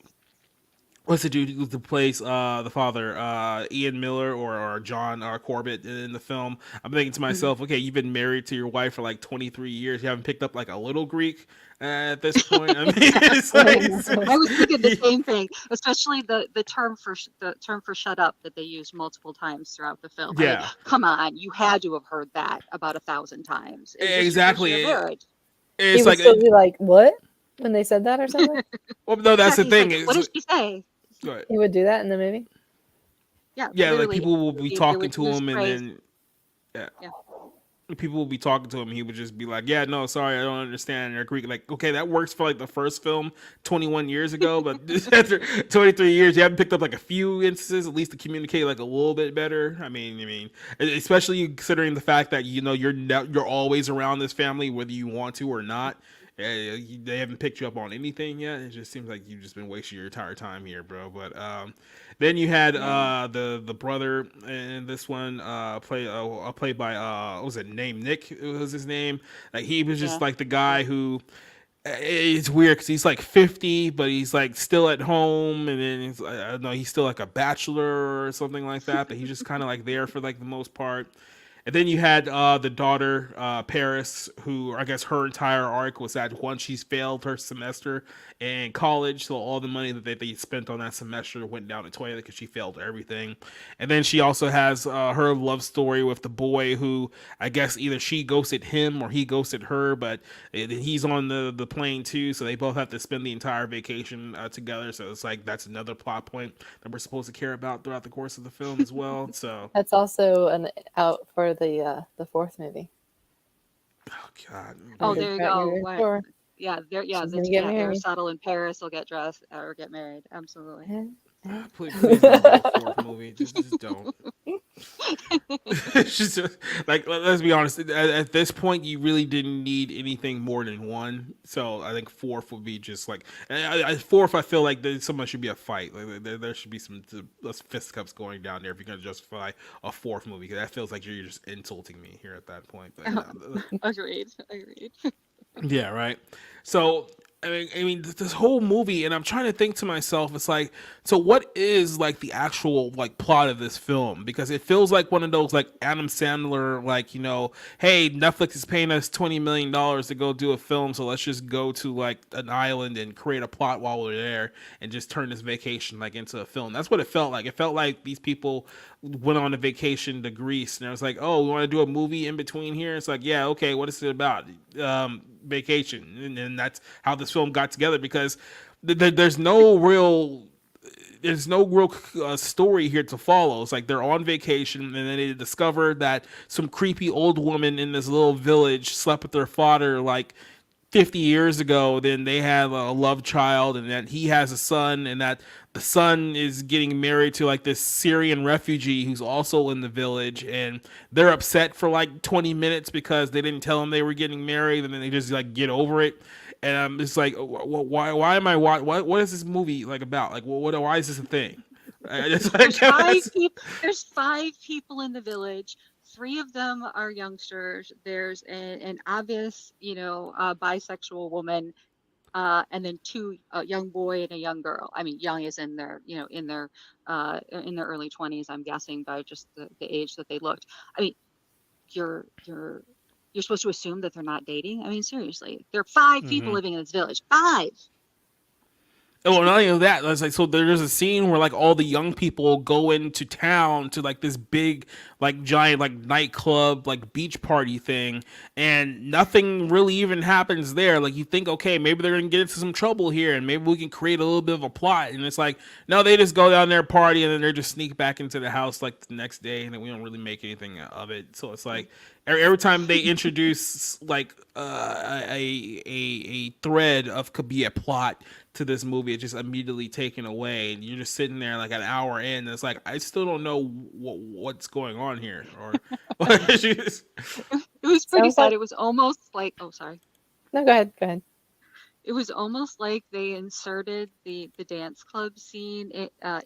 what's the dude who plays the father, Ian Miller or John Corbett in the film. I'm thinking to Hmm. myself, okay, you've been married to your wife for like 23 years. You haven't picked up like a little Greek at this point. I mean, it's Oh like no. I was thinking the same thing, especially the term for shut up that they used multiple times throughout the film. I mean, yeah, come on, you had to have heard that about 1,000 times. Is this your first exactly. year of marriage? He It's would like, still be like, "What?" when they said that or something. well, no, that's the Exactly. He's thing. like, what Is did she say? He would do that in the movie. Yeah, yeah, like literally, people will be they talking would to use him, and phrase. then yeah, Yeah. people will be talking to him. He would just be like, "Yeah, no, sorry, I don't understand." Or Greek, like, okay, that works for like the first film 21 years ago, but after 23 years, you haven't picked up like a few instances at least to communicate like a little bit better. I mean, especially considering the fact that you know you're always around this family whether you want to or not. They haven't picked you up on anything yet. It just seems like you've just been wasting your entire time here, bro. But then you had Yeah. the brother in this one, played by what was it, name Nick was his name. Like he was just Yeah. like the That's guy right. who it's weird because he's like 50, but he's like still at home, and then I don't know, he's still like a bachelor or something like that. But he's just kind of like there for like the most part. And then you had the daughter, Paris, who I guess her entire arc was that once she's failed her semester in college, so all the money that they spent on that semester went down the toilet because she failed everything. And then she also has her love story with the boy who I guess either she ghosted him or he ghosted her, but he's on the plane too, so they both have to spend the entire vacation together. So it's like that's another plot point that we're supposed to care about throughout the course of the film as well. So That's also an out for the fourth movie. oh god, Oh, Somebody's there you got go. your What? door. Yeah, there. Yeah, She's gonna get married. Aristotle and Paris will get dressed or get married. Absolutely. Eh, eh. please don't do a fourth movie. Just don't. It's just like let's be honest. At this point, you really didn't need anything more than one. So I think fourth would be just like fourth. I feel like someone should be a fight. Like there should be some fisticuffs going down there if you're gonna justify a fourth movie. Because that feels like you're just insulting me here at that point. But Agreed. Agreed. yeah, right. So I mean, this whole movie, and I'm trying to think to myself, it's like, so what is like the actual like plot of this film? Because it feels like one of those like Adam Sandler, like hey, Netflix is paying us $20 million to go do a film, so let's just go to like an island and create a plot while we're there, and just turn this vacation like into a film. That's what it felt like. It felt like these people went on a vacation to Greece, and I was like, oh, we want to do a movie in between here. It's like, yeah, okay, what is it about? Vacation, and that's how this film got together because there's no real story here to follow. It's like they're on vacation and then they discover that some creepy old woman in this little village slept with their father like 50 years ago. Then they have a love child, and that he has a son, and that the son is getting married to like this Syrian refugee who's also in the village, and they're upset for like 20 minutes because they didn't tell them they were getting married, and then they just like get over it. And I'm just like, why am I what is this movie like about? Like, why is this a thing? It's like, There's 5 people in the village. 3 of them are youngsters. There's an obvious, bisexual woman, and then 2, a young boy and a young girl. I mean, young is in their, in their early 20s. I'm guessing by just the age that they looked. I mean, you're supposed to assume that they're not dating. I mean, seriously, there are 5 people living in this village. 5. Oh, not only that, it's like, so there's a scene where like all the young people go into town to like this big, like giant, like nightclub, like beach party thing, and nothing really even happens there. Like you think, okay, maybe they're gonna get into some trouble here, and maybe we can create a little bit of a plot. And it's like, no, they just go down there party, and then they just sneak back into the house like the next day, and then we don't really make anything of it. So it's like every time they introduce like a thread of could be a plot to this movie, it's just immediately taken away, and you're just sitting there like an hour in, and it's like I still don't know what's going on here, or It was pretty Sounds sad. like It was almost like, oh, sorry. no, go ahead, go ahead. It was almost like they inserted the dance club scene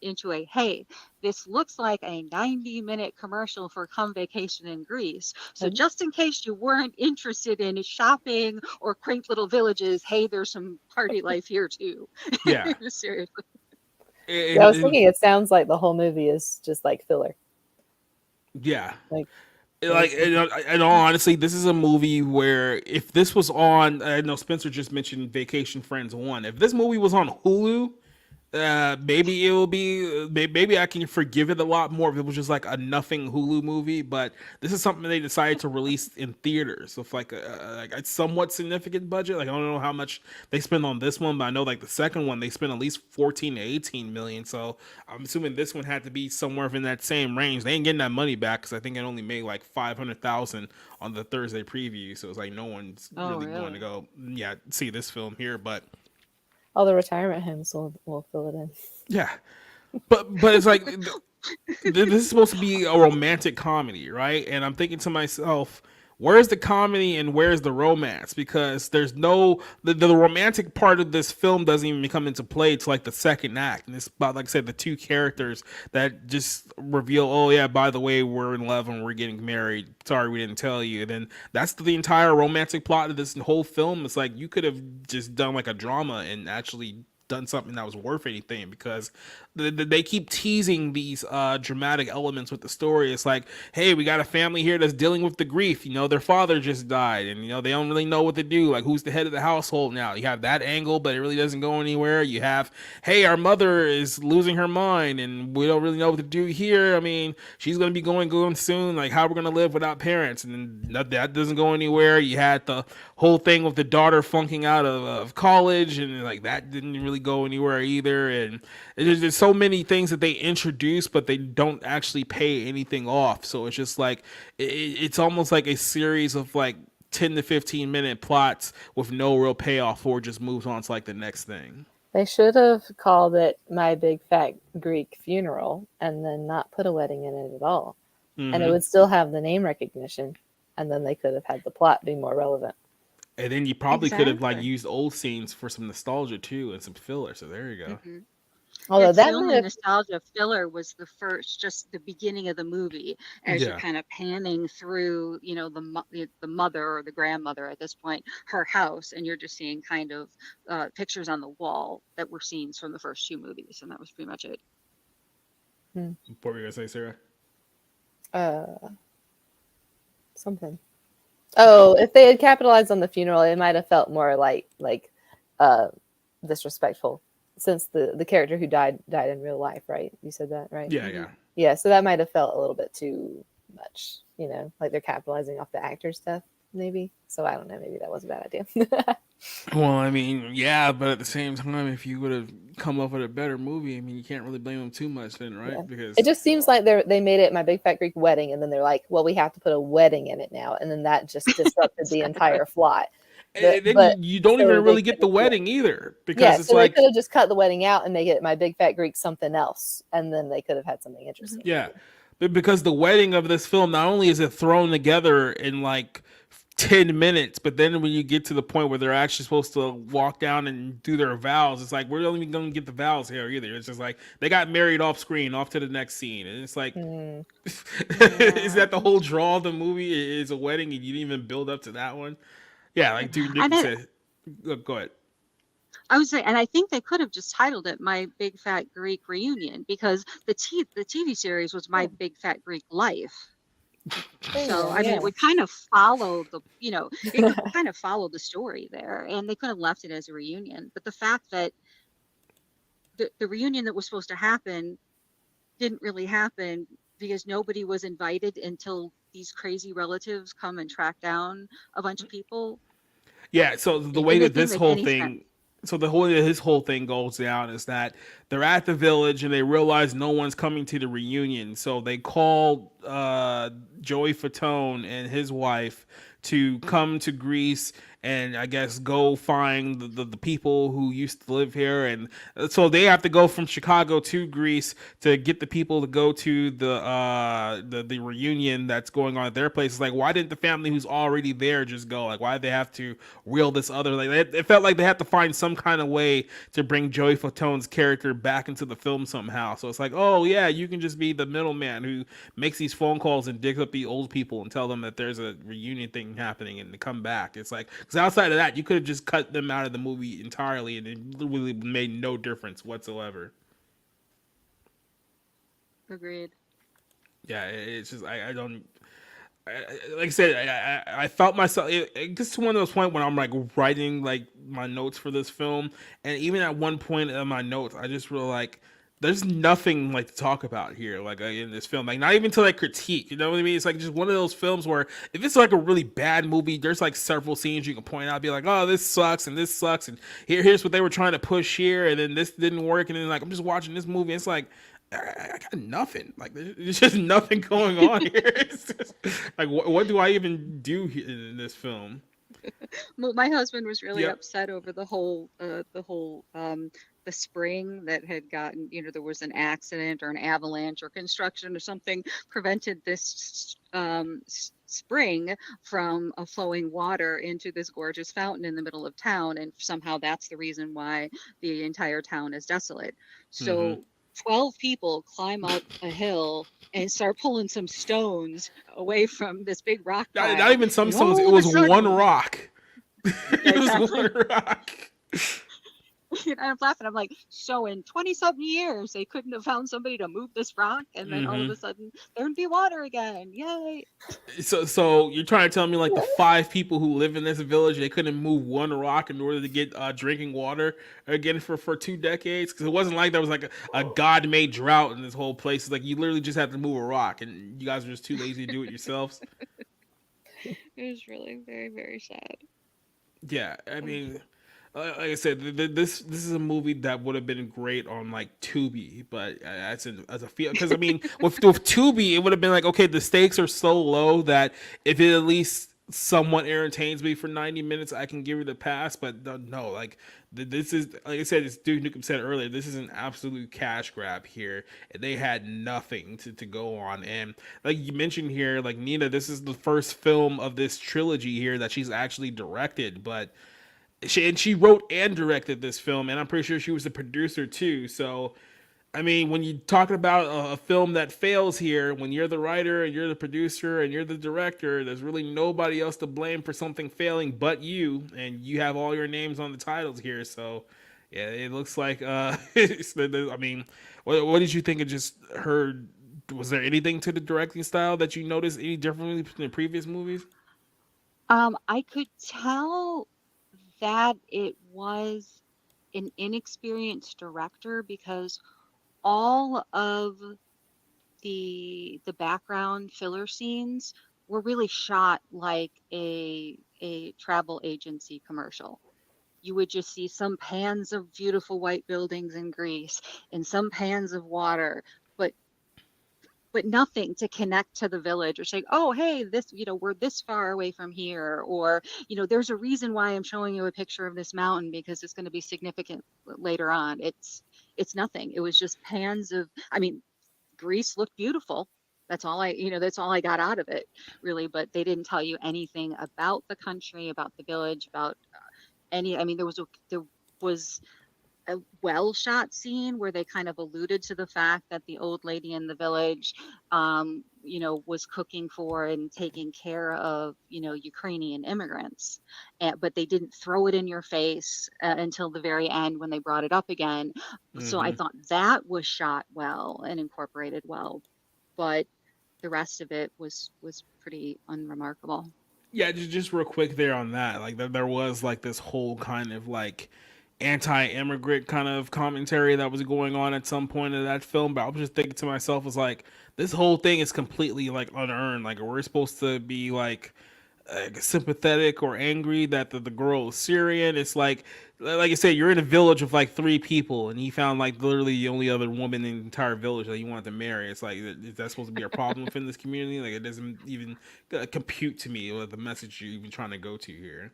into a, hey, this looks like a 90-minute commercial for Come Vacation in Greece. So Mhm. just in case you weren't interested in shopping or quaint little villages, hey, there's some party life here too. yeah. Seriously. Yeah, I was And thinking it sounds like the whole movie is just like filler. yeah, Like like there's in all honesty, this is a movie where if this was on, I know Spencer just mentioned Vacation Friends 1. If this movie was on Hulu, maybe it will be, maybe I can forgive it a lot more if it was just like a nothing Hulu movie. But this is something they decided to release in theaters with like a somewhat significant budget. Like I don't know how much they spend on this one, but I know like the second one they spent at least 14 to 18 million. So I'm assuming this one had to be somewhere in that same range. They ain't getting that money back because I think it only made like 500,000 on the Thursday preview. So it's like no one's Oh, really going to really? go, yeah, see this film here. But all the retirement homes will fill it in. yeah, but it's like this is supposed to be a romantic comedy, right? And I'm thinking to myself, where's the comedy and where's the romance? Because there's no the romantic part of this film doesn't even come into play to like the second act, and it's about, like I said, the 2 characters that just reveal, oh yeah, by the way, we're in love and we're getting married. Sorry, we didn't tell you. And then that's the entire romantic plot of this whole film. It's like you could have just done like a drama and actually done something that was worth anything, because they keep teasing these dramatic elements with the story. It's like, hey, we got a family here that's dealing with the grief. Their father just died, and they don't really know what to do. Like, who's the head of the household now? You have that angle, but it really doesn't go anywhere. You have, hey, our mother is losing her mind, and we don't really know what to do here. I mean, she's gonna be going soon. Like, how we're gonna live without parents, and that doesn't go anywhere. You had the whole thing with the daughter flunking out of college, and like that didn't really go anywhere either. And there's so many things that they introduce, but they don't actually pay anything off. So it's just like it's almost like a series of like 10 to 15 minute plots with no real payoff, or just moves on to like the next thing. They should have called it My Big Fat Greek Funeral and then not put a wedding in it at all. and it would still have the name recognition, and then they could have had the plot be more relevant. And then you probably could have like Exactly. used old scenes for some nostalgia too and some filler. So there you go. Hmm. Yeah, Although it's that the might only have, nostalgia filler was the first, just the beginning of the movie, as you're Yeah. kind of panning through, the mother or the grandmother at this point, her house, and you're just seeing kind of pictures on the wall that were scenes from the first two movies, and that was pretty much it. hmm, What were you gonna say, Sarah? uh, something. Oh, if they had capitalized on the funeral, it might have felt more like uh, disrespectful, since the character who died in real life, right? You said that, right? Yeah, Hmm. yeah. Yeah, so that might have felt a little bit too much, like they're capitalizing off the actor stuff, maybe. So I don't know, maybe that was a bad idea. Well, I mean, yeah, but at the same time, if you would have come up with a better movie, I mean, you can't really blame them too much, then, Yeah. right? It Because just seems like they made it My Big Fat Greek Wedding, and then they're like, well, we have to put a wedding in it now, and then that just disrupted the Exactly. entire plot. and then But you don't even so they really could get the have, yeah. wedding either, Yeah, because it's so they could like, have just cut the wedding out and make it My Big Fat Greek something else, and then they could have had something Hmm. interesting, yeah, maybe. but because the wedding of this film, not only is it thrown together in like 10 minutes, but then when you get to the point where they're actually supposed to walk down and do their vows, it's like we're not even going to get the vows here either. It's just like they got married off screen, off to the next scene, and it's like, Mm. is Yeah. that the whole draw of the movie? Is a wedding, and you didn't even build up to that one? Yeah, like dude, Nick And I, said, go ahead. I would say, and I think they could have just titled it "My Big Fat Greek Reunion" because the TV series was "My Yeah, Big Fat Greek Life." there you So, go. I mean, Yeah. it would kind of follow it could kind of follow the story there, and they could have left it as a reunion. But the fact that the reunion that was supposed to happen didn't really happen because nobody was invited until these crazy relatives come and track down a bunch of people. Yeah, so the It way that didn't this make whole any sense. thing, so the whole way that his whole thing goes down is that they're at the village and they realize no one's coming to the reunion, so they call Joey Fatone and his wife to come to Greece and I guess go find the people who used to live here, and so they have to go from Chicago to Greece to get the people to go to the reunion that's going on at their place. It's like, why didn't the family who's already there just go? Like, why did they have to reel this other, like it felt like they had to find some kind of way to bring Joey Fatone's character back into the film somehow. So it's like, oh yeah, you can just be the middleman who makes these phone calls and digs up the old people and tell them that there's a reunion thing happening and to come back. It's like, because outside of that, you could have just cut them out of the movie entirely and it really made no difference whatsoever. Agreed. Yeah, it's just I don't. Like I said, I felt myself. It gets to one of those points when I'm like writing like my notes for this film, and even at one point in my notes, I just feel like there's nothing like to talk about here, like in this film, like not even to like critique. You know what I mean? It's like just one of those films where if it's like a really bad movie, there's like several scenes you can point out, be like, oh, this sucks and this sucks, and here's what they were trying to push here, and then this didn't work, and then like I'm just watching this movie, and it's like I got nothing. Like there's just nothing going on here. It's just, like what do I even do here in this film? Well, my husband was really Yep. upset over the spring that had gotten, there was an accident or an avalanche or construction or something prevented this spring from flowing water into this gorgeous fountain in the middle of town, and somehow that's the reason why the entire town is desolate. Mm-hmm. So 12 people climb up a hill and start pulling some stones away from this big rock Not pile, even some and songs. It all of a was one sudden, rock. yeah, It was exactly. one rock. And I'm laughing. I'm like, so in 20 something years, they couldn't have found somebody to move this rock, and then all of Mm-hmm. a sudden there'd be water again. Yay! So you're trying to tell me like the five people who live in this village, they couldn't move one rock in order to get drinking water again for 2 decades? Because it wasn't like there was like a god made drought in this whole place. It's like you literally just had to move a rock, and you guys were just too lazy to do it yourselves. It was really very, very sad. Yeah, I mean, like I said, this is a movie that would have been great on like Tubi, but as a feel, because I mean, with Tubi, it would have been like, okay, the stakes are so low that if it at least somewhat entertains me for 90 minutes, I can give it a pass. But no, like this is, like I said, as Duke Nukem said earlier, this is an absolute cash grab here. They had nothing to go on, and like you mentioned here, like Nina, this is the first film of this trilogy here that she's actually directed. But she wrote and directed this film, and I'm pretty sure she was the producer too. So I mean, when you're talking about a film that fails here, when you're the writer and you're the producer and you're the director, there's really nobody else to blame for something failing but you, and you have all your names on the titles here. So, yeah, it looks like. I mean, what did you think of just her? Was there anything to the directing style that you noticed any differently from the previous movies? I could tell that it was an inexperienced director because all of the background filler scenes were really shot like a travel agency commercial. You would just see some pans of beautiful white buildings in Greece and some pans of water, but nothing to connect to the village or say, oh, hey, this, we're this far away from here, or there's a reason why I'm showing you a picture of this mountain because it's going to be significant later on. It's nothing. It was just pans of, I mean, Greece looked beautiful. That's all I got out of it, really. But they didn't tell you anything about the country, about the village, about any. I mean, there was a well shot scene where they kind of alluded to the fact that the old lady in the village, was cooking for and taking care of, Ukrainian immigrants. But they didn't throw it in your face until the very end when they brought it up again. So I Mm-hmm. thought that was shot well and incorporated well, but the rest of it was pretty unremarkable. Yeah, just real quick there on that. Like there was like this whole kind of like anti-immigrant kind of commentary that was going on at some point in that film, but I was just thinking to myself, was like, this whole thing is completely like unearned. Like we're supposed to be like sympathetic or angry that the girl is Syrian. It's like I said, you're in a village of like three people, and he found like literally the only other woman in the entire village that he wanted to marry. It's like, is that supposed to be a problem within this community? Like it doesn't even compute to me what the message you're even trying to go to here.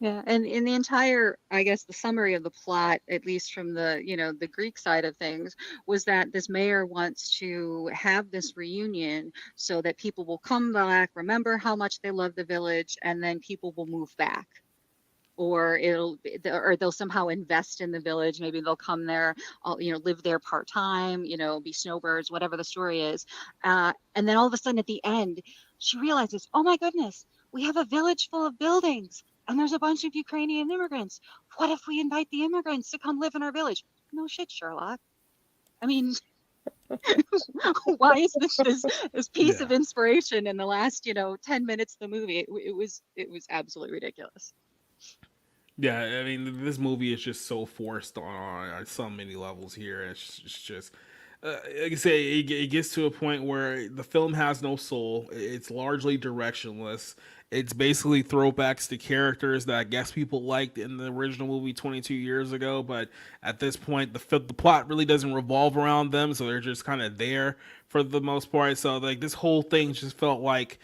Yeah, and in the entire, I guess, the summary of the plot, at least from the Greek side of things, was that this mayor wants to have this reunion so that people will come back, remember how much they love the village, and then people will move back. Or they'll somehow invest in the village. Maybe they'll come there, live there part time, be snowbirds, whatever the story is. And then all of a sudden at the end, she realizes, oh my goodness, we have a village full of buildings and there's a bunch of Ukrainian immigrants. What if we invite the immigrants to come live in our village? No shit, Sherlock. I mean, why is this piece Yeah. of inspiration in the last 10 minutes of the movie? It was absolutely ridiculous. Yeah, I mean, this movie is just so forced on so many levels here. It's just like I say, it gets to a point where the film has no soul. It's largely directionless. It's basically throwbacks to characters that I guess people liked in the original movie 22 years ago, but at this point, the plot really doesn't revolve around them, so they're just kind of there for the most part. So like this whole thing just felt like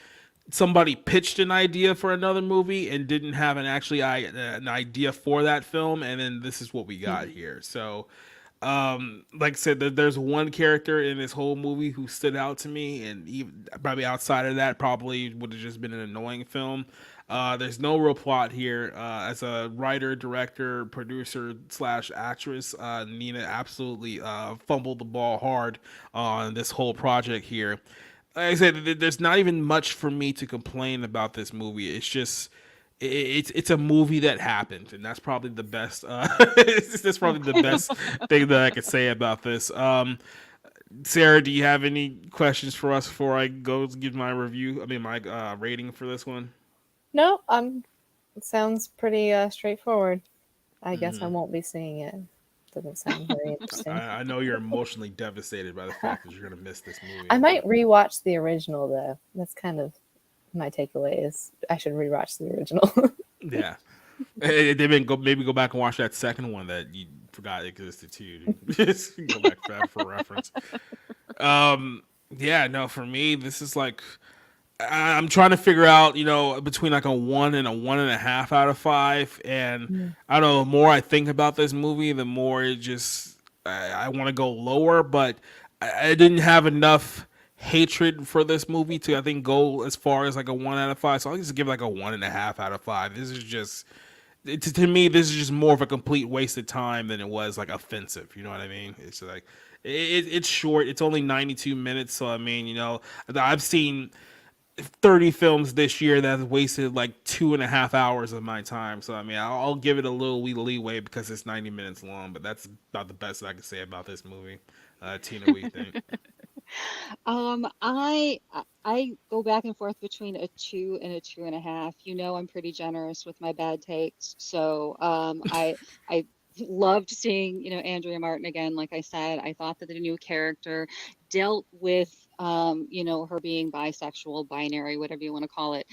somebody pitched an idea for another movie and didn't have an idea for that film, and then this is what we got here. So like I said, there's one character in this whole movie who stood out to me, and even probably outside of that, probably would have just been an annoying film. There's no real plot here. As a writer, director, producer slash actress, Nina absolutely fumbled the ball hard on this whole project here. Like I said, there's not even much for me to complain about this movie. It's just it's a movie that happened, and that's probably the best. That's probably the best thing that I could say about this. Sarah, do you have any questions for us before I go give my review? I mean, my rating for this one. No, it sounds pretty straightforward. I guess I won't be seeing it. Doesn't sound very interesting. I know you're emotionally devastated by the fact that you're gonna miss this I movie, might but rewatch the original though. That's kind of my takeaway is I should rewatch the original. yeah. Maybe go back and watch that second one that you forgot existed too. Just go back for that for reference. Yeah, no, for me, this is like I'm trying to figure out, between like a 1 and a 1.5 out of 5. And Mm. I don't know, the more I think about this movie, the more it just, I want to go lower, but I didn't have enough hatred for this movie to, I think, go as far as like a 1 out of 5. So I'll just give it like a 1.5 out of 5. This is just, to me, this is just more of a complete waste of time than it was like offensive. You know what I mean? It's like, it's short. It's only 92 minutes. So, I mean, I've seen 30 films this year that have wasted like 2.5 hours of my time. So I mean, I'll give it a little leeway because it's 90 minutes long. But that's about the best I can say about this movie. Tina, what do you think? I go back and forth between a 2 and a 2.5. I'm pretty generous with my bad takes, so I loved seeing Andrea Martin again. Like I said, I thought that the new character dealt with her being bisexual, binary, whatever you want to call it,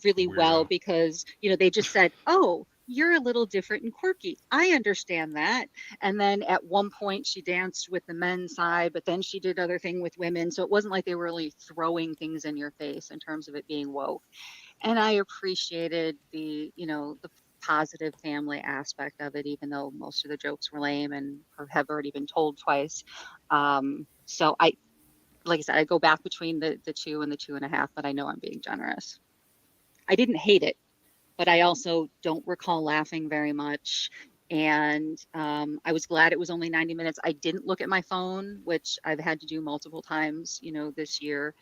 really well Weirdo. because they just said, "Oh, you're a little different and quirky. I understand that." And then at one point she danced with the men's side, but then she did other thing with women. So it wasn't like they were really throwing things in your face in terms of it being woke. And I appreciated the positive family aspect of it, even though most of the jokes were lame and have already been told twice. So like I said, I go back between the 2 and the 2.5, but I know I'm being generous. I didn't hate it, but I also don't recall laughing very much. And I was glad it was only 90 minutes. I didn't look at my phone, which I've had to do multiple times, this year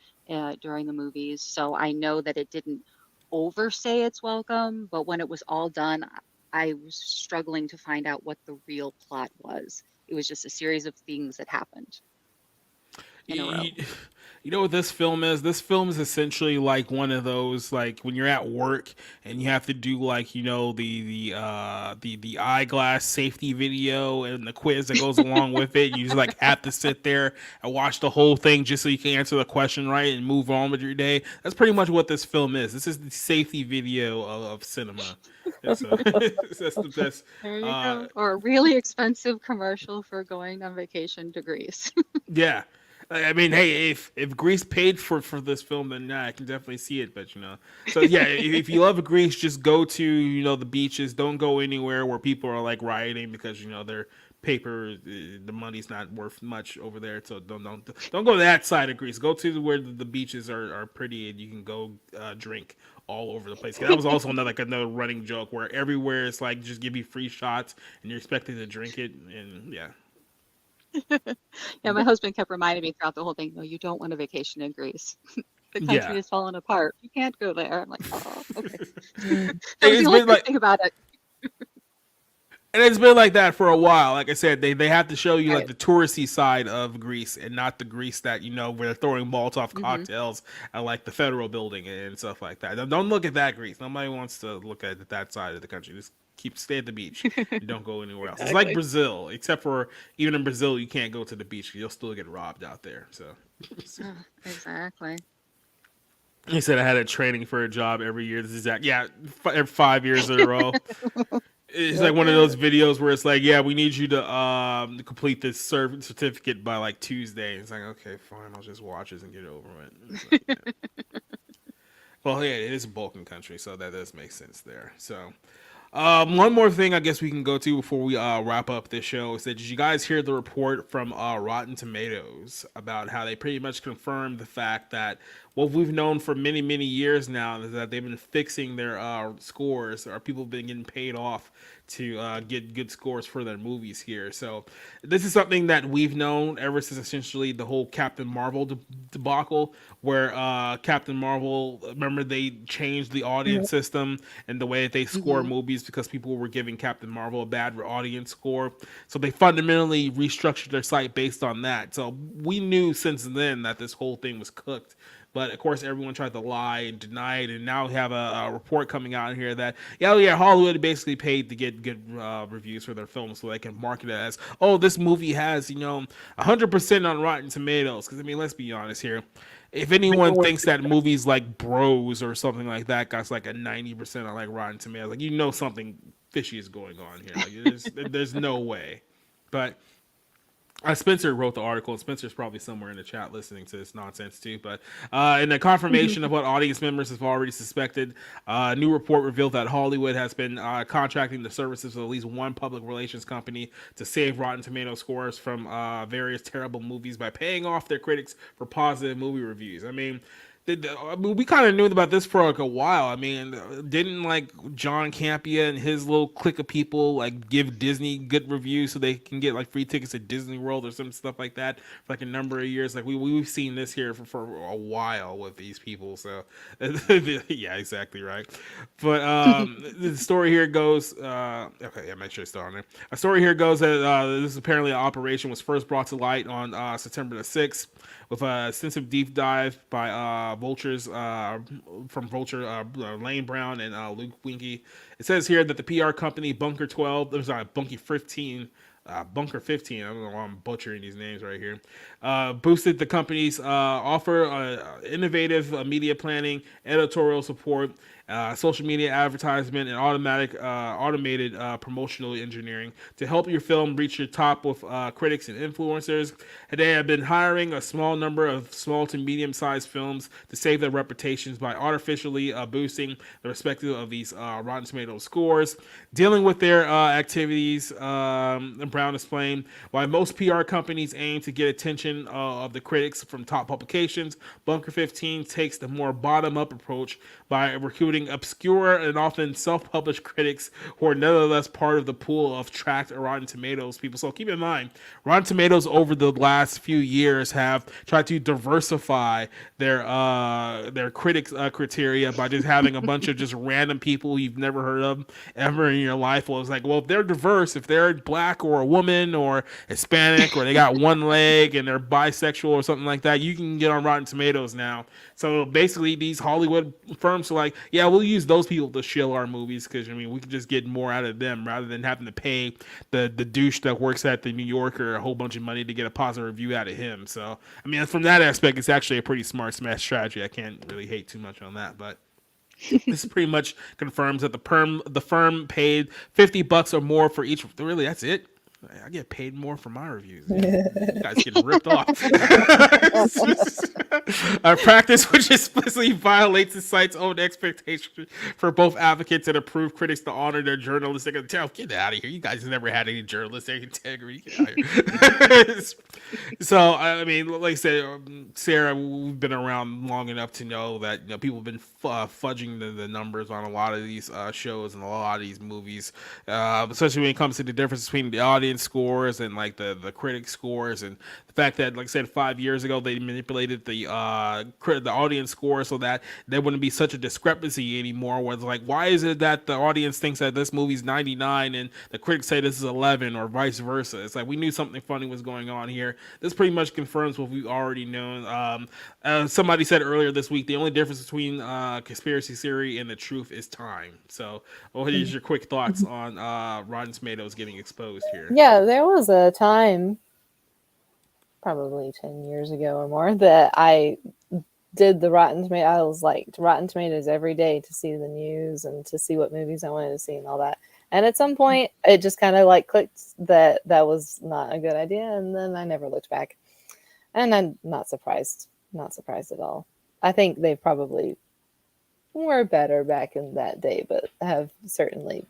during the movies. So I know that it didn't overstay its welcome, but when it was all done, I was struggling to find out what the real plot was. It was just a series of things that happened in a row. You, you know what this film is? This film is essentially like one of those, like when you're at work and you have to do like the eyeglass safety video and the quiz that goes along with it. You just like have to sit there and watch the whole thing just so you can answer the question right and move on with your day. That's pretty much what this film is. This is the safety video of cinema. It's that's the best. There you Uh, go. Or a really expensive commercial for going on vacation to Greece. Yeah. I mean, hey, if Greece paid for this film, then yeah, I can definitely see it. But so yeah, if you love Greece, just go to the beaches. Don't go anywhere where people are like rioting because their paper, the money's not worth much over there. So don't go to that side of Greece. Go to where the beaches are pretty and you can go drink all over the place. 'Cause that was also another running joke where everywhere it's like just give you free shots and you're expected to drink it and yeah. Yeah, my husband kept reminding me throughout the whole thing, no, you don't want a vacation in Greece. The country Yeah. is falling apart. You can't go there. I'm like, oh, okay. Mm. That was the It's only been good like thing about it. And it's been like that for a while. Like I said, they have to show you like Right. the touristy side of Greece and not the Greece that where they're throwing Molotov Hmm. cocktails at like the federal building and stuff like that. Don't look at that Greece. Nobody wants to look at that side of the country. Just stay at the beach and don't go anywhere else. It's like Exactly. Brazil, except for even in Brazil you can't go to the beach. You'll still get robbed out there. So Oh, exactly. he said I had a training for a job every year. This is exact. Yeah, 5 years in a row. It's like Yep. one of those videos where it's like, yeah, we need you to complete this certificate by like Tuesday. It's like, okay, fine, I'll just watch this and get it over with. It's like, yeah. Well, yeah, it is a Balkan country, so that does make sense there. So, one more thing I guess we can go to before we wrap up this show is that did you guys hear the report from Rotten Tomatoes about how they pretty much confirmed the fact that what we've known for many, many years now is that they've been fixing their scores, or people have been getting paid off to get good scores for their movies here. So this is something that we've known ever since essentially the whole Captain Marvel debacle, where Captain Marvel, remember they changed the audience system and the way that they score Hmm. movies because people were giving Captain Marvel a bad audience score. So they fundamentally restructured their site based on that. So we knew since then that this whole thing was cooked. But of course, everyone tried to lie and deny it, and now we have a report coming out here that Hollywood basically paid to get good reviews for their films so they can market it as, oh, this movie has 100% on Rotten Tomatoes. Because I mean, let's be honest here. If anyone thinks that movies like Bros or something like that got like a 90% on like Rotten Tomatoes, like something fishy is going on here. Like there's no way. But Spencer wrote the article, and Spencer's probably somewhere in the chat listening to this nonsense too. But in the confirmation of what audience members have already suspected, a new report revealed that Hollywood has been contracting the services of at least one public relations company to save Rotten Tomato scores from various terrible movies by paying off their critics for positive movie reviews. I mean, we kind of knew about this for like a while. I mean, didn't like John Campea and his little clique of people like give Disney good reviews so they can get like free tickets at Disney World or some stuff like that for like a number of years? Like we've seen this here for a while with these people. So yeah, exactly right. But the story here goes. Okay, yeah, make sure it's still on there. A story here goes that this apparently operation was first brought to light on September the 6th with a extensive deep dive by Vulture's from Vulture, Lane Brown and Luke Winky. It says here that the PR company Bunker 12, there's Bunker 15. Bunker 15, I don't know why I'm butchering these names right here, boosted the company's offer innovative media planning, editorial support, social media advertisement, and automated promotional engineering to help your film reach your top with critics and influencers. They have been hiring a small number of small to medium-sized films to save their reputations by artificially boosting the respective of these Rotten Tomatoes scores. Dealing with their activities, Brown explained, why most PR companies aim to get attention of the critics from top publications, Bunker 15 takes the more bottom-up approach by recruiting obscure and often self-published critics who are nevertheless part of the pool of tracked Rotten Tomatoes people. So keep in mind, Rotten Tomatoes over the last few years have tried to diversify their critics criteria by just having a bunch of just random people you've never heard of ever in your life. Well, it's like, well, if they're diverse, if they're black or a woman or Hispanic or they got one leg and they're bisexual or something like that, you can get on Rotten Tomatoes now. So basically, these Hollywood firms are like, yeah, we'll use those people to shill our movies because I mean we can just get more out of them rather than having to pay the douche that works at the New Yorker a whole bunch of money to get a positive review out of him. So I mean, from that aspect, it's actually a pretty smart smash strategy. I can't really hate too much on that, but this pretty much confirms that the firm paid $50 or more for each. Really, that's it. I get paid more for my reviews. Yeah. You guys getting ripped off. A practice which explicitly violates the site's own expectations for both advocates and approved critics to honor their journalistic integrity. Get out of here. You guys never had any journalistic integrity. Get out of here. So, I mean, like I said, Sarah, we've been around long enough to know that people have been fudging the numbers on a lot of these shows and a lot of these movies, especially when it comes to the difference between the audience scores and like the critic scores, and the fact that, like I said, 5 years ago they manipulated the audience score so that there wouldn't be such a discrepancy anymore. Where it's like, why is it that the audience thinks that this movie's 99 and the critics say this is 11, or vice versa? It's like we knew something funny was going on here. This pretty much confirms what we've already known. Somebody said earlier this week the only difference between conspiracy theory and the truth is time. So, what is your quick thoughts on Rotten Tomatoes getting exposed here? Yeah, there was a time, probably 10 years ago or more, that I did the Rotten Tomatoes. I was like Rotten Tomatoes every day to see the news and to see what movies I wanted to see and all that. And at some point, it just kind of like clicked that that was not a good idea, and then I never looked back. And I'm not surprised at all. I think they probably were better back in that day, but have certainly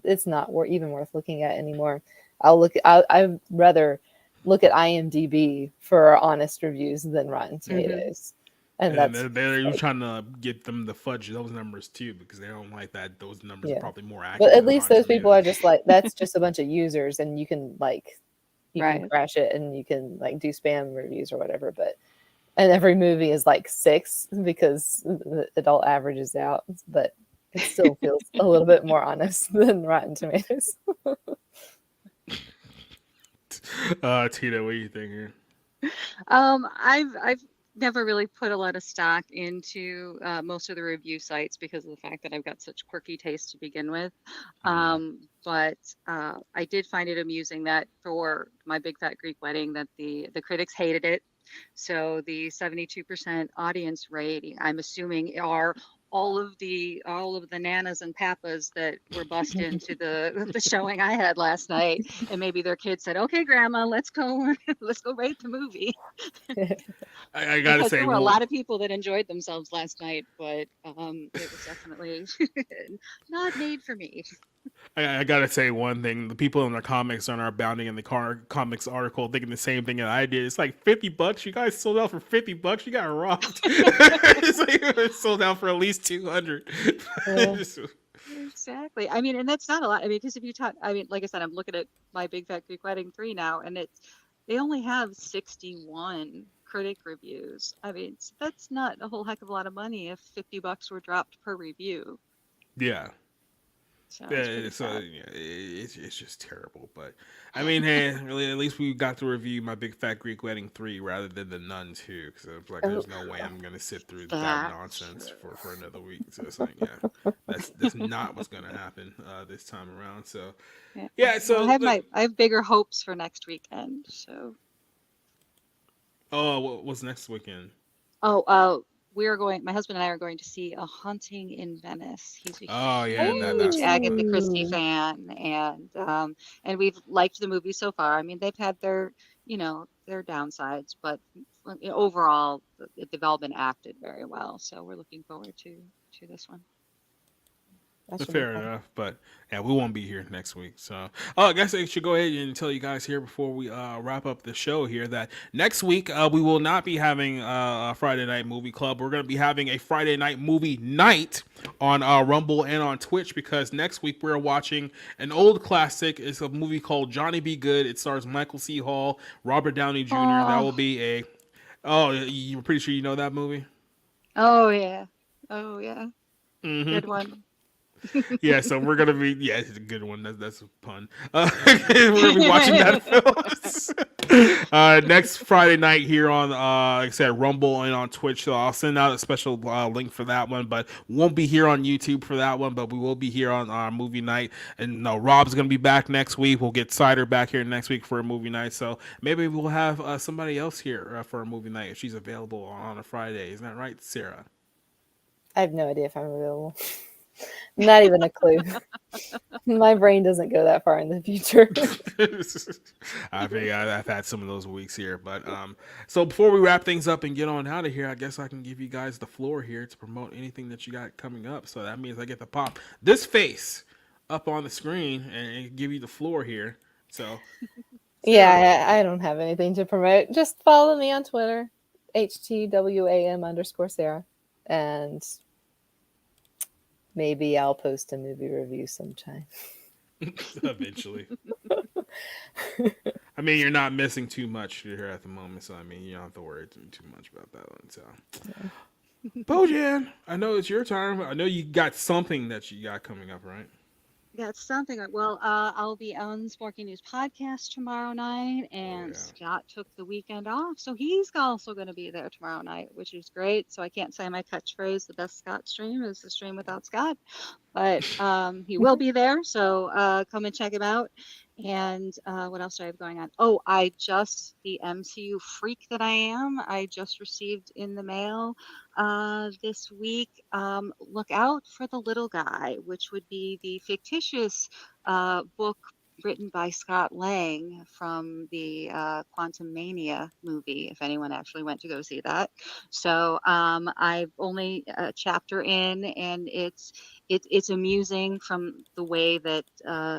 it's not even worth looking at anymore. I'd rather look at IMDb for honest reviews than Rotten Tomatoes. And they're trying to get them to fudge those numbers too, because they don't like that. Those numbers are probably more accurate. But at least those people are just like, that's just a bunch of users, and you can can crash it and you can like do spam reviews or whatever. And every movie is like 6 because it all averages out, but it still feels a little bit more honest than Rotten Tomatoes. Tina, what do you think here? I've never really put a lot of stock into most of the review sites because of the fact that I've got such quirky taste to begin with. But I did find it amusing that for My Big Fat Greek Wedding that the critics hated it. So the 72% audience rate, I'm assuming, are all of the nanas and papas that were bussed into the showing I had last night, and maybe their kids said, "Okay, Grandma, let's go, let's go rate the movie," I gotta because say, there were a well, lot of people that enjoyed themselves last night, but it was definitely not made for me. I gotta say one thing. The people in the comics on our Bounding in the Car comics article thinking the same thing that I did. It's like $50. You guys sold out for $50. You got robbed. It's like it was sold out for at least 200. Yeah. Exactly. I mean, and that's not a lot. I mean, because if you talk, I mean, like I said, I'm looking at my Big Fat Greek Wedding 3 now, and they only have 61 critic reviews. I mean, that's not a whole heck of a lot of money if $50 were dropped per review. Yeah. So Yeah, it's pretty it's, sad. yeah, it's just terrible. But I mean, hey, really, at least we got to review my Big Fat Greek Wedding 3 rather than the Nun 2. Because it's like, Oh, there's no way I'm gonna sit through that That's nonsense true. for another week. So it's like, yeah, that's not what's gonna happen this time around. So Yeah. yeah, Well, so like, I have bigger hopes for next weekend. So, oh, what's next weekend? oh, we are going. My husband and I are going to see A Haunting in Venice. He's a Oh yeah, huge that's the Agatha one. Christie oh, fan, and we've liked the movie so far. I mean, they've had their, their downsides, but overall, they've all been acted very well. So we're looking forward to this one. that should be Fair fun. enough, but yeah, we won't be here next week. So, oh, I guess I should go ahead and tell you guys here before we wrap up the show here that next week we will not be having a Friday night movie club. We're going to be having a Friday night movie night on Rumble and on Twitch because next week we're watching an old classic. It's a movie called Johnny Be Good. It stars Michael C. Hall, Robert Downey Jr. That Oh, will be a. Oh, you're pretty sure you know that movie? oh yeah, oh yeah, good Mm-hmm. one. Yeah, so we're gonna be it's a good one. That's a pun. We're gonna be watching that film next Friday night here on like I said Rumble and on Twitch. So I'll send out a special link for that one, but won't be here on YouTube for that one. But we will be here on our movie night. And no, Rob's gonna be back next week. We'll get Cider back here next week for a movie night. So maybe we'll have somebody else here for a movie night if she's available on a Friday. Isn't that right, Sarah? I have no idea if I'm available. Not even a clue. My brain doesn't go that far in the future. I think I've had some of those weeks here, but so before we wrap things up and get on out of here, I guess I can give you guys the floor here to promote anything that you got coming up. So that means I get to pop this face up on the screen and give you the floor here. So, Sarah, Yeah, I don't have anything to promote. Just follow me on Twitter, HTWAM_Sarah. And maybe I'll post a movie review sometime. eventually. I mean, you're not missing too much here at the moment, so I mean, you don't have to worry too much about that one. So, Bojan, I know it's your turn. I know you got something that you got coming up, right? Yeah, it's something. Well, I'll be on Sparky News podcast tomorrow night, Oh and yeah. Scott took the weekend off, so he's also going to be there tomorrow night, which is great. So I can't say my catchphrase, "The best Scott stream is the stream without Scott," but he will be there. So come and check him out. And what else do I have going on? Oh, the MCU freak that I am, I just received in the mail this week. Look out for The Little Guy, which would be the fictitious book written by Scott Lang from the Quantum Mania movie, if anyone actually went to go see that. So I've only a chapter in, and it's amusing from the way that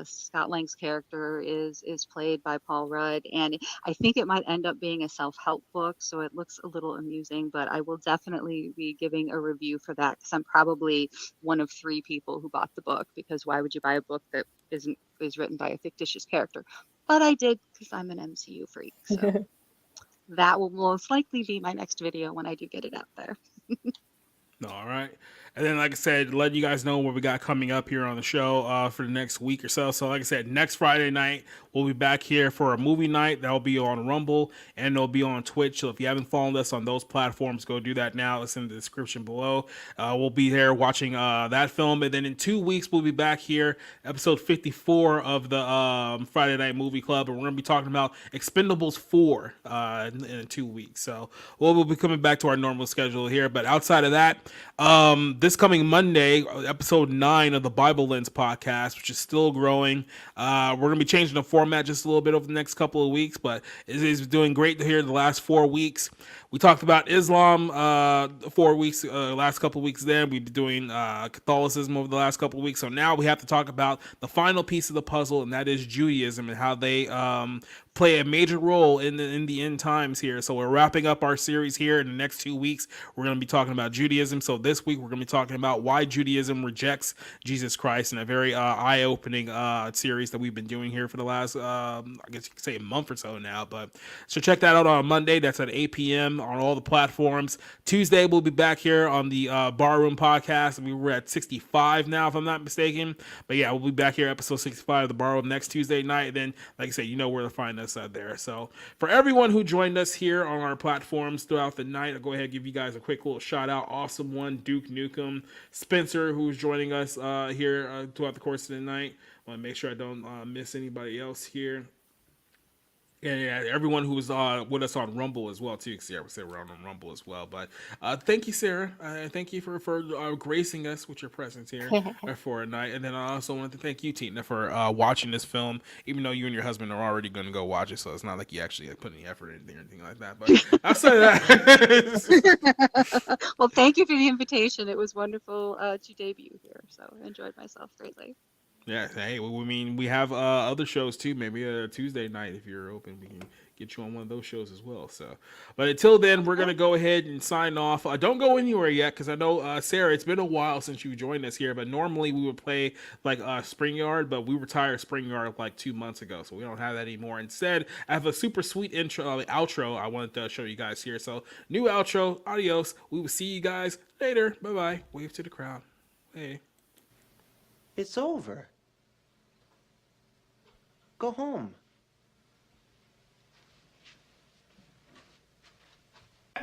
Scott Lang's character is played by Paul Rudd, and I think it might end up being a self-help book, so it looks a little amusing. But I will definitely be giving a review for that because I'm probably one of 3 people who bought the book. Because why would you buy a book that is written by a fictitious character? But I did because I'm an MCU freak. So that will most likely be my next video when I do get it out there. All right. And then, like I said, letting you guys know what we got coming up here on the show for the next week or so. So, like I said, next Friday night, we'll be back here for a movie night. That'll be on Rumble and it'll be on Twitch. So, if you haven't followed us on those platforms, go do that now. It's in the description below. We'll be there watching that film. And then in 2 weeks, we'll be back here, episode 54 of the Friday Night Movie Club. And we're going to be talking about Expendables 4 in 2 weeks. So, we'll be coming back to our normal schedule here. But outside of that, this this coming Monday, episode 9 of the Bible Lens podcast, which is still growing. We're going to be changing the format just a little bit over the next couple of weeks, but it is doing great to hear the last 4 weeks. We talked about Islam 4 weeks, last couple of weeks then. We've been doing Catholicism over the last couple of weeks. So now we have to talk about the final piece of the puzzle, and that is Judaism and how they play a major role in the end times here. So we're wrapping up our series here in the next 2 weeks. We're going to be talking about Judaism. So this week we're going to be talking about why Judaism rejects Jesus Christ in a very eye-opening series that we've been doing here for the last, I guess you could say a month or so now. But so check that out on Monday. That's at 8 p.m. on all the platforms. Tuesday we'll be back here on the Barroom podcast. We were at 65 now, if I'm not mistaken. But yeah, we'll be back here, episode 65 of the Barroom next Tuesday night. Then, like I said, you know where to find us out there. So for everyone who joined us here on our platforms throughout the night, I'll go ahead and give you guys a quick little shout out. Awesome One, Duke Nukem, Spencer, who's joining us here throughout the course of the night. I want to make sure I don't miss anybody else here. And yeah, everyone who was with us on Rumble as well too. Because yeah, I would say we're on Rumble as well. But thank you, Sarah. Thank you for gracing us with your presence here for a night. And then I also wanted to thank you, Tina, for watching this film. Even though you and your husband are already going to go watch it, so it's not like you actually put any effort into anything like that. But outside of that, Well, thank you for the invitation. It was wonderful to debut here, so I enjoyed myself greatly. yeah. Hey, well, I mean, we have other shows too. Maybe a Tuesday night if you're open, we can get you on one of those shows as well. So, but until then, we're gonna go ahead and sign off. Don't go anywhere yet, because I know Sarah, it's been a while since you joined us here. But normally we would play like Spring Yard, but we retired Spring Yard like 2 months ago, so we don't have that anymore. Instead, I have a super sweet outro I wanted to show you guys here. So, new outro. Adios. We will see you guys later. Bye bye. Wave to the crowd. Hey. It's over. Go home.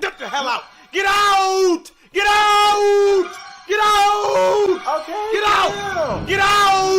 Get the hell out! Get out! Get out! Get out! Okay. Get out! Get out!